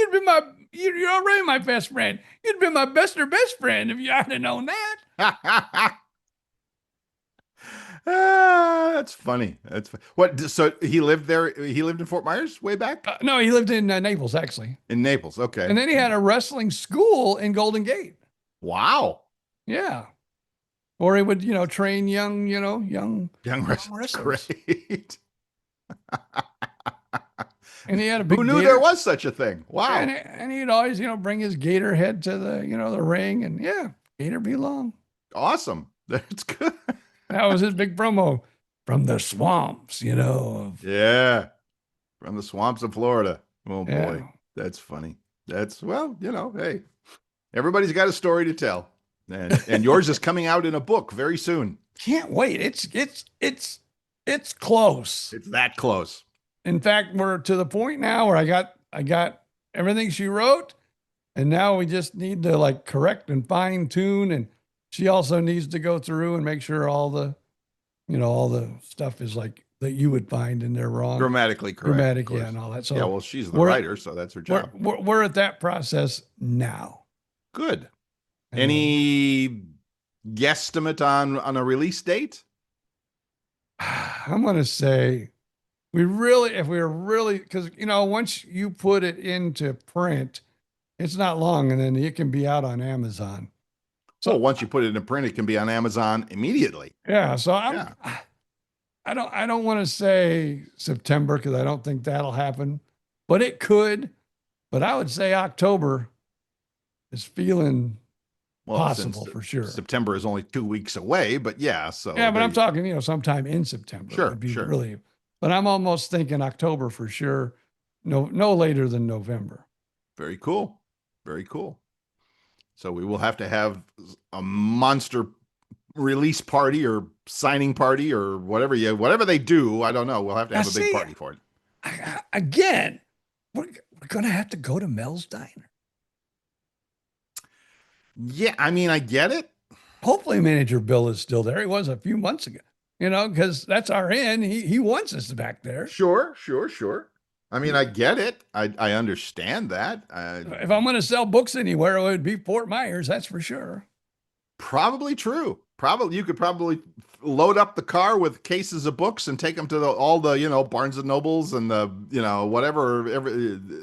You're already my best friend. You'd been my best friend if you had known that. That's funny. That's what. So he lived there. He lived in Fort Myers way back No, he lived in Naples, actually. in Naples. Okay. And then he had a wrestling school in Golden Gate. Wow. Yeah. Or he would, train young Wrestlers. wrestlers. Great. And he had a big Who knew gator. there was such a thing? Wow. And he'd always, bring his gator head to the ring, and yeah, gator belong. Awesome. That's good. That was his big promo from the swamps, Yeah. From the swamps of Florida. Oh Yeah. boy. That's funny. Hey, everybody's got a story to tell. And yours is coming out in a book very soon. Can't wait. It's close. It's that close. In fact, we're to the point now where I got everything she wrote, and now we just need to like correct and fine tune, and she also needs to go through and make sure all the stuff is like that you would find in there wrong. Grammatically correct. Grammatic, yeah, and all that. So yeah, well, she's the writer, so that's her job. We're at that process now. Good. Any guesstimate on a release date? I'm going to say if we were really, because, once you put it into print, it's not long, and then it can be out on Amazon. So once you put it in print, it can be on Amazon immediately. Yeah. So I don't want to say September, because I don't think that'll happen, but it could. But I would say October is feeling possible for sure. September is only 2 weeks away, but yeah. So yeah, but I'm talking, sometime in September. Sure, would be sure. Really, but I'm almost thinking October for sure. No later than November. Very cool. Very cool. So we will have to have a monster release party or signing party or whatever they do. I don't know. We'll have to have a big party for it. Again, we're going to have to go to Mel's Diner. Yeah, I mean, I get it. Hopefully Manager Bill is still there. He was a few months ago, because that's our inn. He wants us back there. Sure. I mean, I get it. I understand that. If I'm going to sell books anywhere, it would be Fort Myers. That's for sure. Probably true. You could probably load up the car with cases of books and take them to all the Barnes and Nobles and the whatever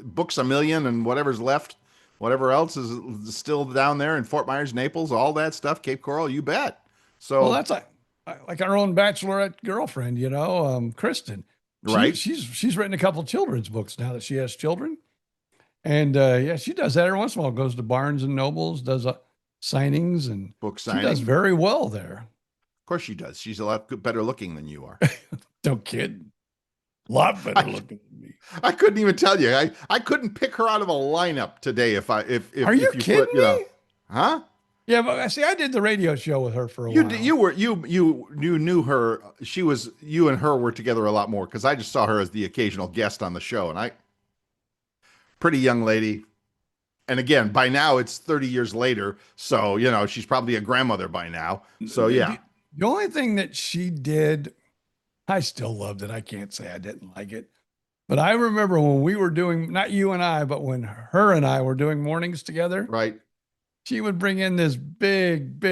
Books A Million and whatever's left, whatever else is still down there in Fort Myers, Naples, all that stuff, Cape Coral. You bet. So well, that's like our own bachelorette girlfriend, Kristen. Right. She's written a couple children's books now that she has children. And she does that every once in a while. Goes to Barnes and Nobles, does signings and book signings. She does very well there. Of course she does. She's a lot better looking than you are. No kidding. A lot better looking than me. I couldn't even tell you. I couldn't pick her out of a lineup today if Are you kidding me? Huh? Yeah, but see, I did the radio show with her for a while. You knew her. You and her were together a lot more because I just saw her as the occasional guest on the show, and pretty young lady. And again, by now it's 30 years later, so she's probably a grandmother by now. So yeah. The only thing that she did, I still loved it. I can't say I didn't like it, but I remember when we were doing, not you and I, but when her and I were doing mornings together. Right. She would bring in this big,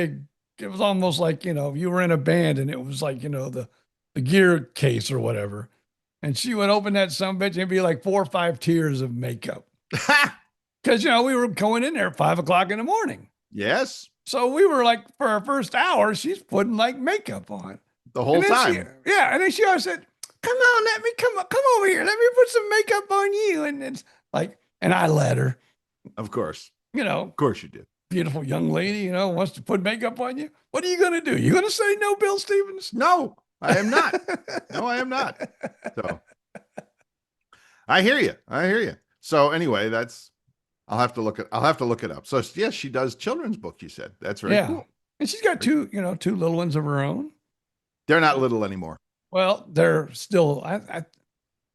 it was almost like, you were in a band and it was like, the gear case or whatever. And she would open that sumbitch and it'd be like 4 or 5 tiers of makeup. Because, we were going in there at 5 o'clock in the morning. Yes. So we were like, for our first hour, she's putting like makeup on. The whole time. And then she always said, come over here. Let me put some makeup on you. And it's like, and I let her. Of course. Of course you did. Beautiful young lady, wants to put makeup on you. What are you going to do? You going to say no, Bill Stevens? No, I am not. No, I am not. So I hear you. So anyway, I'll have to look it up. So yes, she does children's books. You said that's very cool. And she's got two little ones of her own. They're not little anymore. Well, they're still,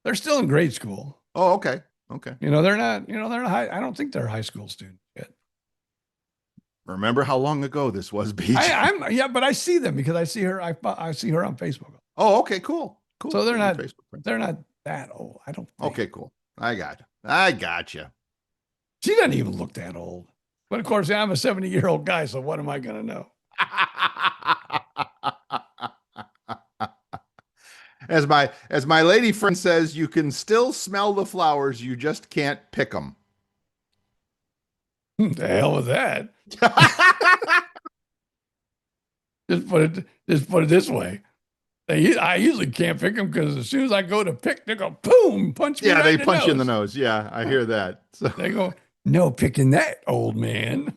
they're still in grade school. Oh, okay. Okay. They're not, they're not high. I don't think they're high school students yet. Remember how long ago this was, BJ? Yeah, but I see them because I see her. I see her on Facebook. Oh, okay, cool. Cool. So they're Cool. not Facebook friends. they're not that old. I don't think. Okay, cool. I got you. She doesn't even look that old. But of course, I'm a 70-year-old guy, so what am I going to know? As my lady friend says, you can still smell the flowers, you just can't pick them. The hell with that. Just put it this way. I usually can't pick them because as soon as I go to pick, they go boom, punch me. Yeah, right they in the punch nose. you in the nose. Yeah, I hear that. So They go, no picking that, old man.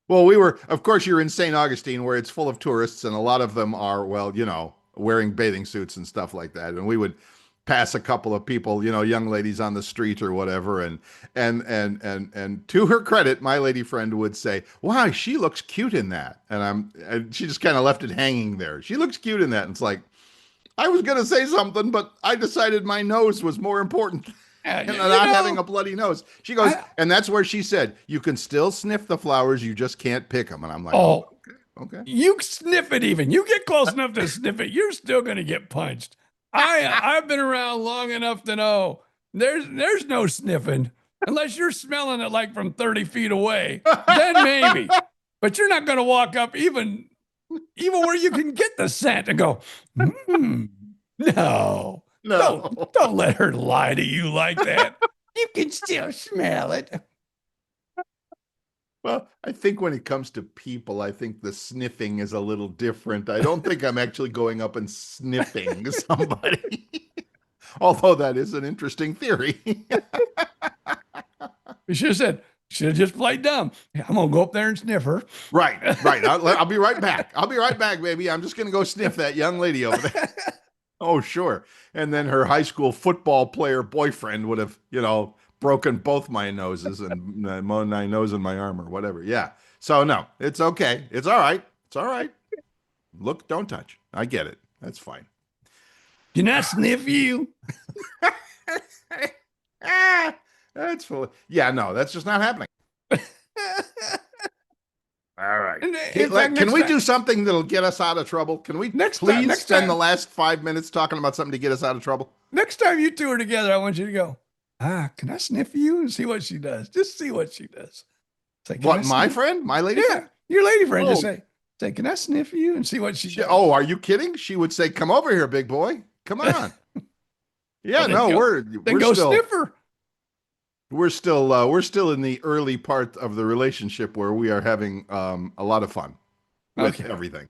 well, of course, you're in St. Augustine where it's full of tourists and a lot of them are, well, wearing bathing suits and stuff like that. And we would pass a couple of people, young ladies on the street or whatever. And to her credit, my lady friend would say, wow, she looks cute in that. And she just kind of left it hanging there. She looks cute in that. And it's like, I was going to say something, but I decided my nose was more important. And not having a bloody nose. She goes, and that's where she said, you can still sniff the flowers, you just can't pick them. And I'm like, oh, okay. You sniff it even. You get close enough to sniff it, you're still going to get punched. I've been around long enough to know there's no sniffing unless you're smelling it like from 30 feet away. Then maybe. But you're not going to walk up even where you can get the scent and go, no. Don't let her lie to you like that. You can still smell it. Well, I think when it comes to people, I think the sniffing is a little different. I don't think I'm actually going up and sniffing somebody. Although that is an interesting theory. You should have just played dumb. I'm going to go up there and sniff her. Right. I'll be right back. I'll be right back, baby. I'm just going to go sniff that young lady over there. Oh, sure. And then her high school football player boyfriend would have, broken both my noses and my nose and my arm or whatever. Yeah. So no, it's okay. It's all right. It's all right. Look, don't touch. I get it. That's fine. Can I sniff you? That's full. Yeah, no, that's just not happening. All right. Can we do something that'll get us out of trouble? Can we please spend the last 5 minutes talking about something to get us out of trouble? Next time you two are together, I want you to go, can I sniff you and see what she does? Just see what she does. Like, what, my friend? My lady friend? Yeah, your lady friend. Just say, can I sniff you and see what she does? Oh, are you kidding? She would say, come over here, big boy. Come on. Yeah, no, we're go still, sniff her. We're still in the early part of the relationship where we are having a lot of fun with everything.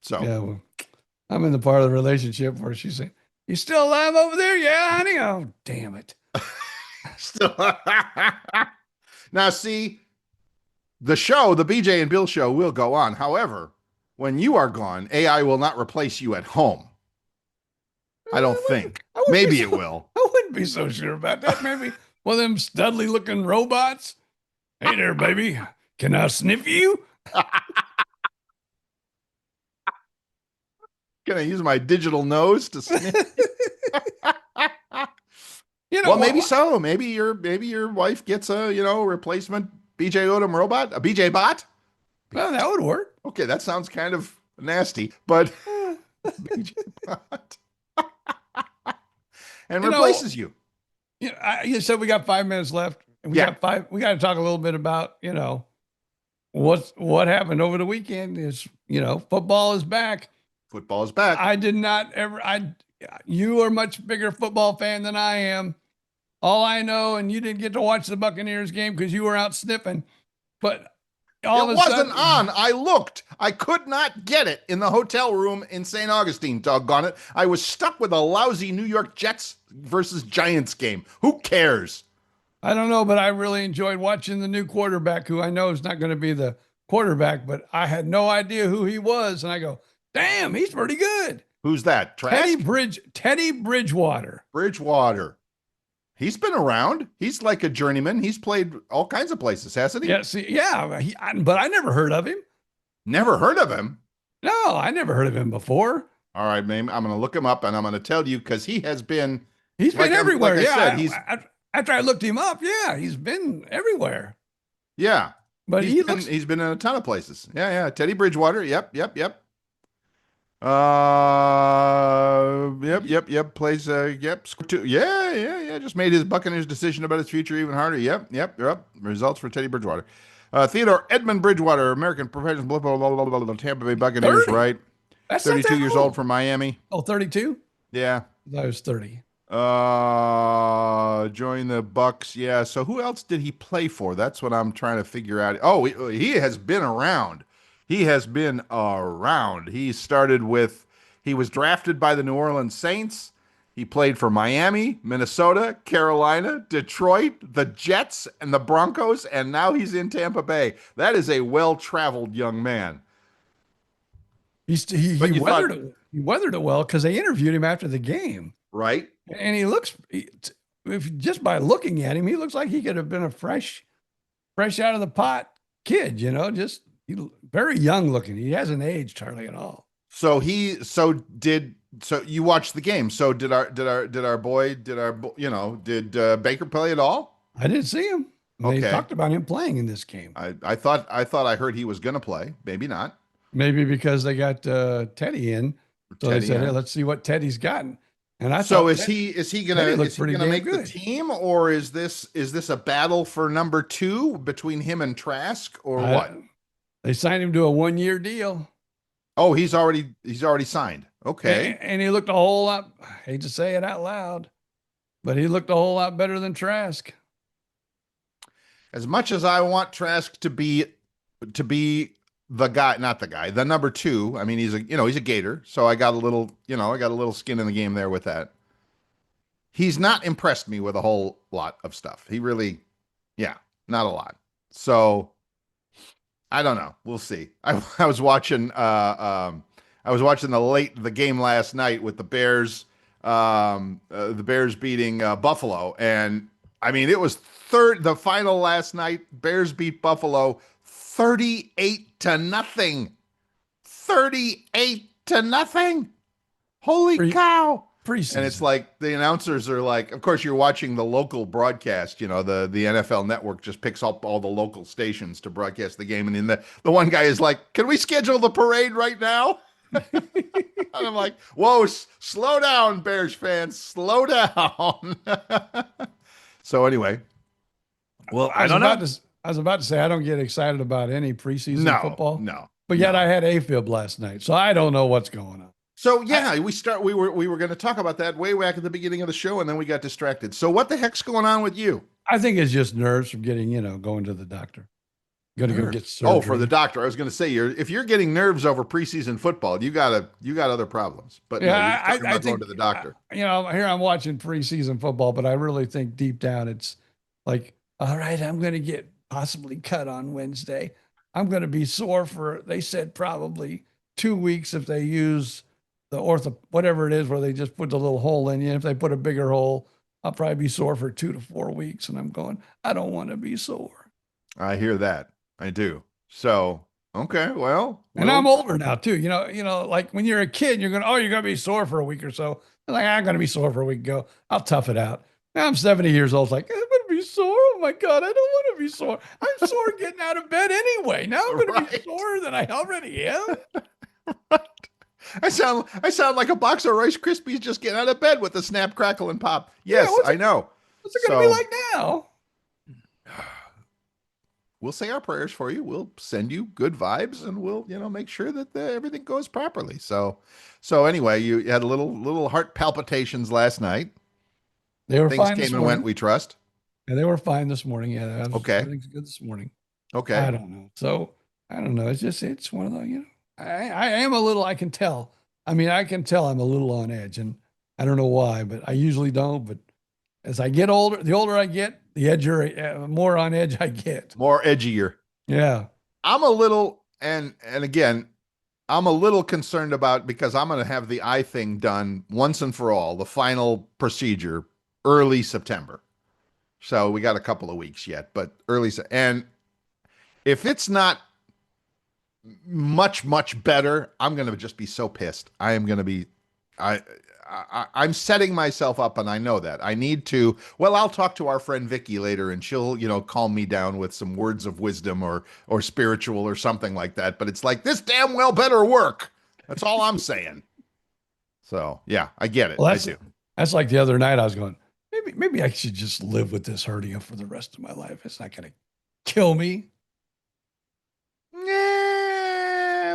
So yeah, well, I'm in the part of the relationship where she's saying, "You still alive over there?" Yeah, honey. Oh, damn it. Still. Now, see, the show, the BJ and Bill show, will go on. However, when you are gone, AI will not replace you at home. I don't think. Maybe it will. I wouldn't be so sure about that. Maybe one of them studly-looking robots. Hey there, baby. Can I sniff you? Can I use my digital nose to sniff? Well, maybe so. Maybe your wife gets a replacement BJ Odom robot, a BJ bot. Well, that would work. Okay, that sounds kind of nasty, but BJ bot and replaces you. You said we got 5 minutes left. And we got to talk a little bit about what happened over the weekend. Is football is back. Football is back. I did not ever. You are a much bigger football fan than I am. All I know, and you didn't get to watch the Buccaneers game because you were out sniffing. But it wasn't on. I looked. I could not get it in the hotel room in St. Augustine. Doggone it! I was stuck with a lousy New York Jets versus Giants game. Who cares? I don't know, but I really enjoyed watching the new quarterback, who I know is not going to be the quarterback, but I had no idea who he was, and I go, "Damn, he's pretty good." Who's that? Teddy Bridgewater. Bridgewater. He's been around. He's like a journeyman. He's played all kinds of places, hasn't he? But I never heard of him. Never heard of him? No, I never heard of him before. All right, man. I'm going to look him up, and I'm going to tell you because he's been everywhere. Like I said, after I looked him up, yeah, he's been everywhere. Yeah. But He's been in a ton of places. Yeah, yeah. Teddy Bridgewater. Yep, yep, yep. Yep. Plays. Yep. Yeah, yeah, yeah. Just made his Buccaneers decision about his future even harder. Yep. Results for Teddy Bridgewater. Theodore Edmund Bridgewater, American professional, Tampa Bay Buccaneers, 30. right? That's not 32 that years old old. from Miami. Oh, 32? Yeah. I was 30. Joined the Bucks. Yeah. So who else did he play for? That's what I'm trying to figure out. Oh, he has been around. He has been around. He was drafted by the New Orleans Saints. He played for Miami, Minnesota, Carolina, Detroit, the Jets, and the Broncos, and now he's in Tampa Bay. That is a well-traveled young man. He But you weathered thought, it. He weathered it well because they interviewed him after the game, right? and if just by looking at him, he looks like he could have been a fresh out of the pot kid. Just very young looking. He hasn't aged hardly at all. So you watched the game. So did Baker play at all? I didn't see him. They Okay. talked about him playing in this game. I thought I heard he was going to play. Maybe not. Maybe because they got Teddy in, so they said, yeah. "Hey, let's see what Teddy's gotten." And I So thought is he Teddy looked is he pretty gonna damn make the good. team, or is this a battle for number 2 between him and Trask, or what? They signed him to a 1-year deal. Oh, he's already signed. Okay. And he looked a whole lot, I hate to say it out loud, but he looked a whole lot better than Trask. As much as I want Trask to be the guy, not the guy, the number 2. I mean, he's a Gator, so I got a little skin in the game there with that. He's not impressed me with a whole lot of stuff. He really, yeah, not a lot. So I don't know. We'll see. I was watching the game last night with the Bears, the Bears beating Buffalo, and I mean it was the final last night. Bears beat Buffalo 38-0. 38-0. Holy cow! Preseason. And it's like the announcers are like, of course, you're watching the local broadcast. The NFL Network just picks up all the local stations to broadcast the game. And then the one guy is like, "Can we schedule the parade right now?" And I'm like, "Whoa, slow down, Bears fans, slow down." So anyway, well, I don't know. I was about to say I don't get excited about any preseason football. No, but yet I had AFib last night, so I don't know what's going on. So yeah, we were going to talk about that way back at the beginning of the show, and then we got distracted. So what the heck's going on with you? I think it's just nerves from getting, going to the doctor. Got to go get surgery. Oh, for the doctor. I was going to say if you're getting nerves over preseason football, you got other problems. But yeah, no, I think going to the doctor. Here I'm watching preseason football, but I really think deep down it's like, all right, I'm going to get possibly cut on Wednesday. I'm going to be sore they said probably 2 weeks if they use the whatever it is, where they just put the little hole in you. If they put a bigger hole, I'll probably be sore for 2 to 4 weeks. And I'm going, I don't want to be sore. I hear that. I do. So, okay, well. And I'm older now too. Like when you're a kid, you're going, oh, you're going to be sore for a week or so. I'm like, I'm going to be sore for a week. Go, I'll tough it out. Now I'm 70 years old. It's like, I'm going to be sore. Oh my God, I don't want to be sore. I'm sore getting out of bed anyway. Now I'm going to be sore than I already am. I sound like a box of Rice Krispies just getting out of bed with a snap, crackle, and pop. Yes, I know. What's it going to be like now? We'll say our prayers for you. We'll send you good vibes, and we'll make sure that everything goes properly. So anyway, you had a little heart palpitations last night. They were Things fine. Came and went. We trust. Yeah, they were fine this morning. Yeah, okay. Everything's good this morning. Okay. I don't know. So I don't know. It's one of those. I am a little. I can tell. I mean, I can tell I'm a little on edge, and I don't know why, but I usually don't. But as I get older, the older I get, the more on edge I get. More edgier. Yeah. I'm a little, and again, I'm a little concerned about, because I'm going to have the eye thing done once and for all, the final procedure, early September. So we got a couple of weeks yet, but and if it's not much better, I'm going to just be so pissed. I am going to be I'm setting myself up, and I know that I need to. Well, I'll talk to our friend Vicky later, and she'll, calm me down with some words of wisdom or spiritual or something like that. But it's like this damn well better work. That's all I'm saying. So yeah, I get it. Well, I do. that's like the other night. I was going, maybe I should just live with this hernia for the rest of my life. It's not going to kill me.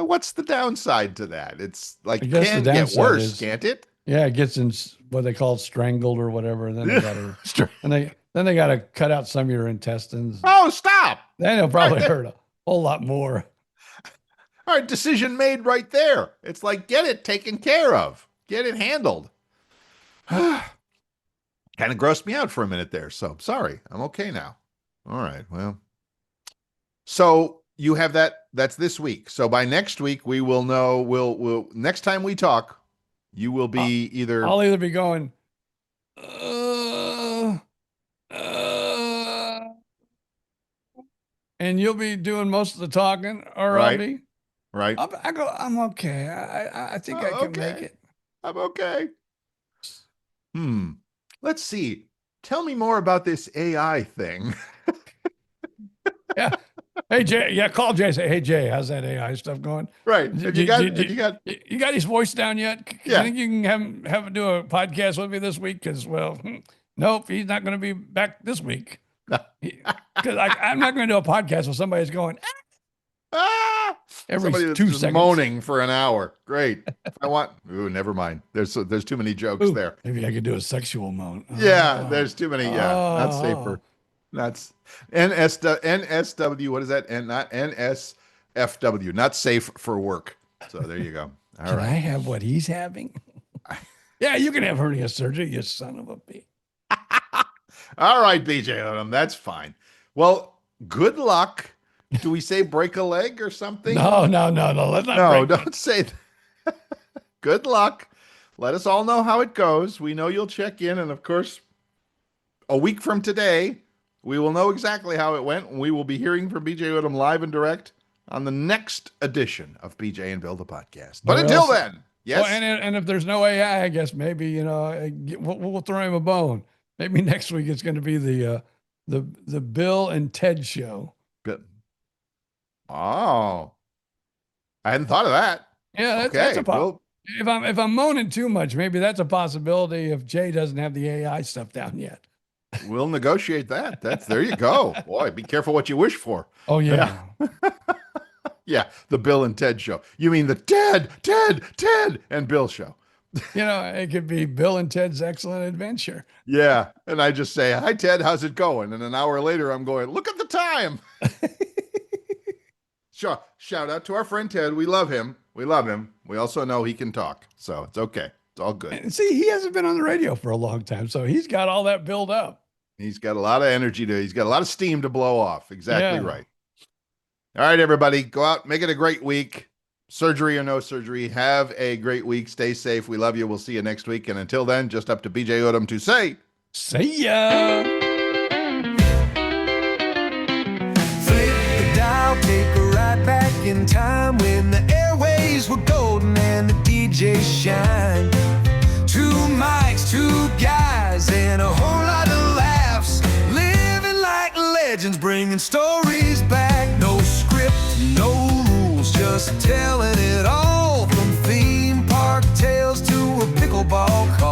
What's the downside to that? It's like I guess can the get downside worse, is, can't it? yeah, it gets in what they call strangled or whatever. And then they got to, then they got to cut out some of your intestines. Oh, stop! Then it'll probably hurt a whole lot more. All right, decision made right there. It's like get it taken care of, get it handled. Kind of grossed me out for a minute there. So sorry, I'm okay now. All right, well, so you have that's this week. So by next week, we will know, we'll next time we talk, you will be I'll either be going, and you'll be doing most of the talking, or right, I'll be, right. I'm okay. I think I can make it. I'm okay. Let's see. Tell me more about this AI thing. Yeah. Hey Jay, call Jay. Say, hey Jay, how's that AI stuff going? Right. You got his voice down yet? Yeah. You think you can have him do a podcast with me this week? Because nope, he's not going to be back this week. Because I'm not going to do a podcast with somebody who's going every somebody 2 just seconds, moaning for an hour. Great. If I want, never mind. There's too many jokes there. Maybe I could do a sexual moan. Yeah, there's too many. Yeah, not safer. That's NSW. What is that? Not NSFW. Not safe for work. So there you go. All right. I have what he's having? Yeah, you can have hernia surgery, you son of a bitch. All right, BJ. That's fine. Well, good luck. Do we say break a leg or something? No. Let's not. Don't say that. Good luck. Let us all know how it goes. We know you'll check in, and of course, a week from today, we will know exactly how it went. We will be hearing from BJ Odom live and direct on the next edition of BJ and Bill the podcast. But until then, yes. Well, and if there's no AI, I guess maybe we'll throw him a bone. Maybe next week it's going to be the Bill and Ted show. Oh, I hadn't thought of that. Yeah, that's a possibility. If I'm moaning too much, maybe that's a possibility if Jay doesn't have the AI stuff down yet. We'll negotiate that. There you go. Boy, be careful what you wish for. Oh yeah. Yeah, the Bill and Ted show. You mean the Ted and Bill show. It could be Bill and Ted's Excellent Adventure. Yeah, and I just say, hi Ted, how's it going? And an hour later I'm going, look at the time. Sure. Shout out to our friend Ted. We love him. We also know he can talk. So it's okay. It's all good. And see, he hasn't been on the radio for a long time. So he's got all that build up. He's got a lot of energy he's got a lot of steam to blow off. Exactly right. All right, everybody. Go out, make it a great week. Surgery or no surgery. Have a great week. Stay safe. We love you. We'll see you next week. And until then, just up to BJ Odom to say, see ya. Take a ride back in time when the airways were golden and the DJ shined. 2 mics, 2 guys, and a whole lot of laughs. Living like legends, bringing stories back. No script, no rules, just telling it all. From theme park tales to a pickleball call.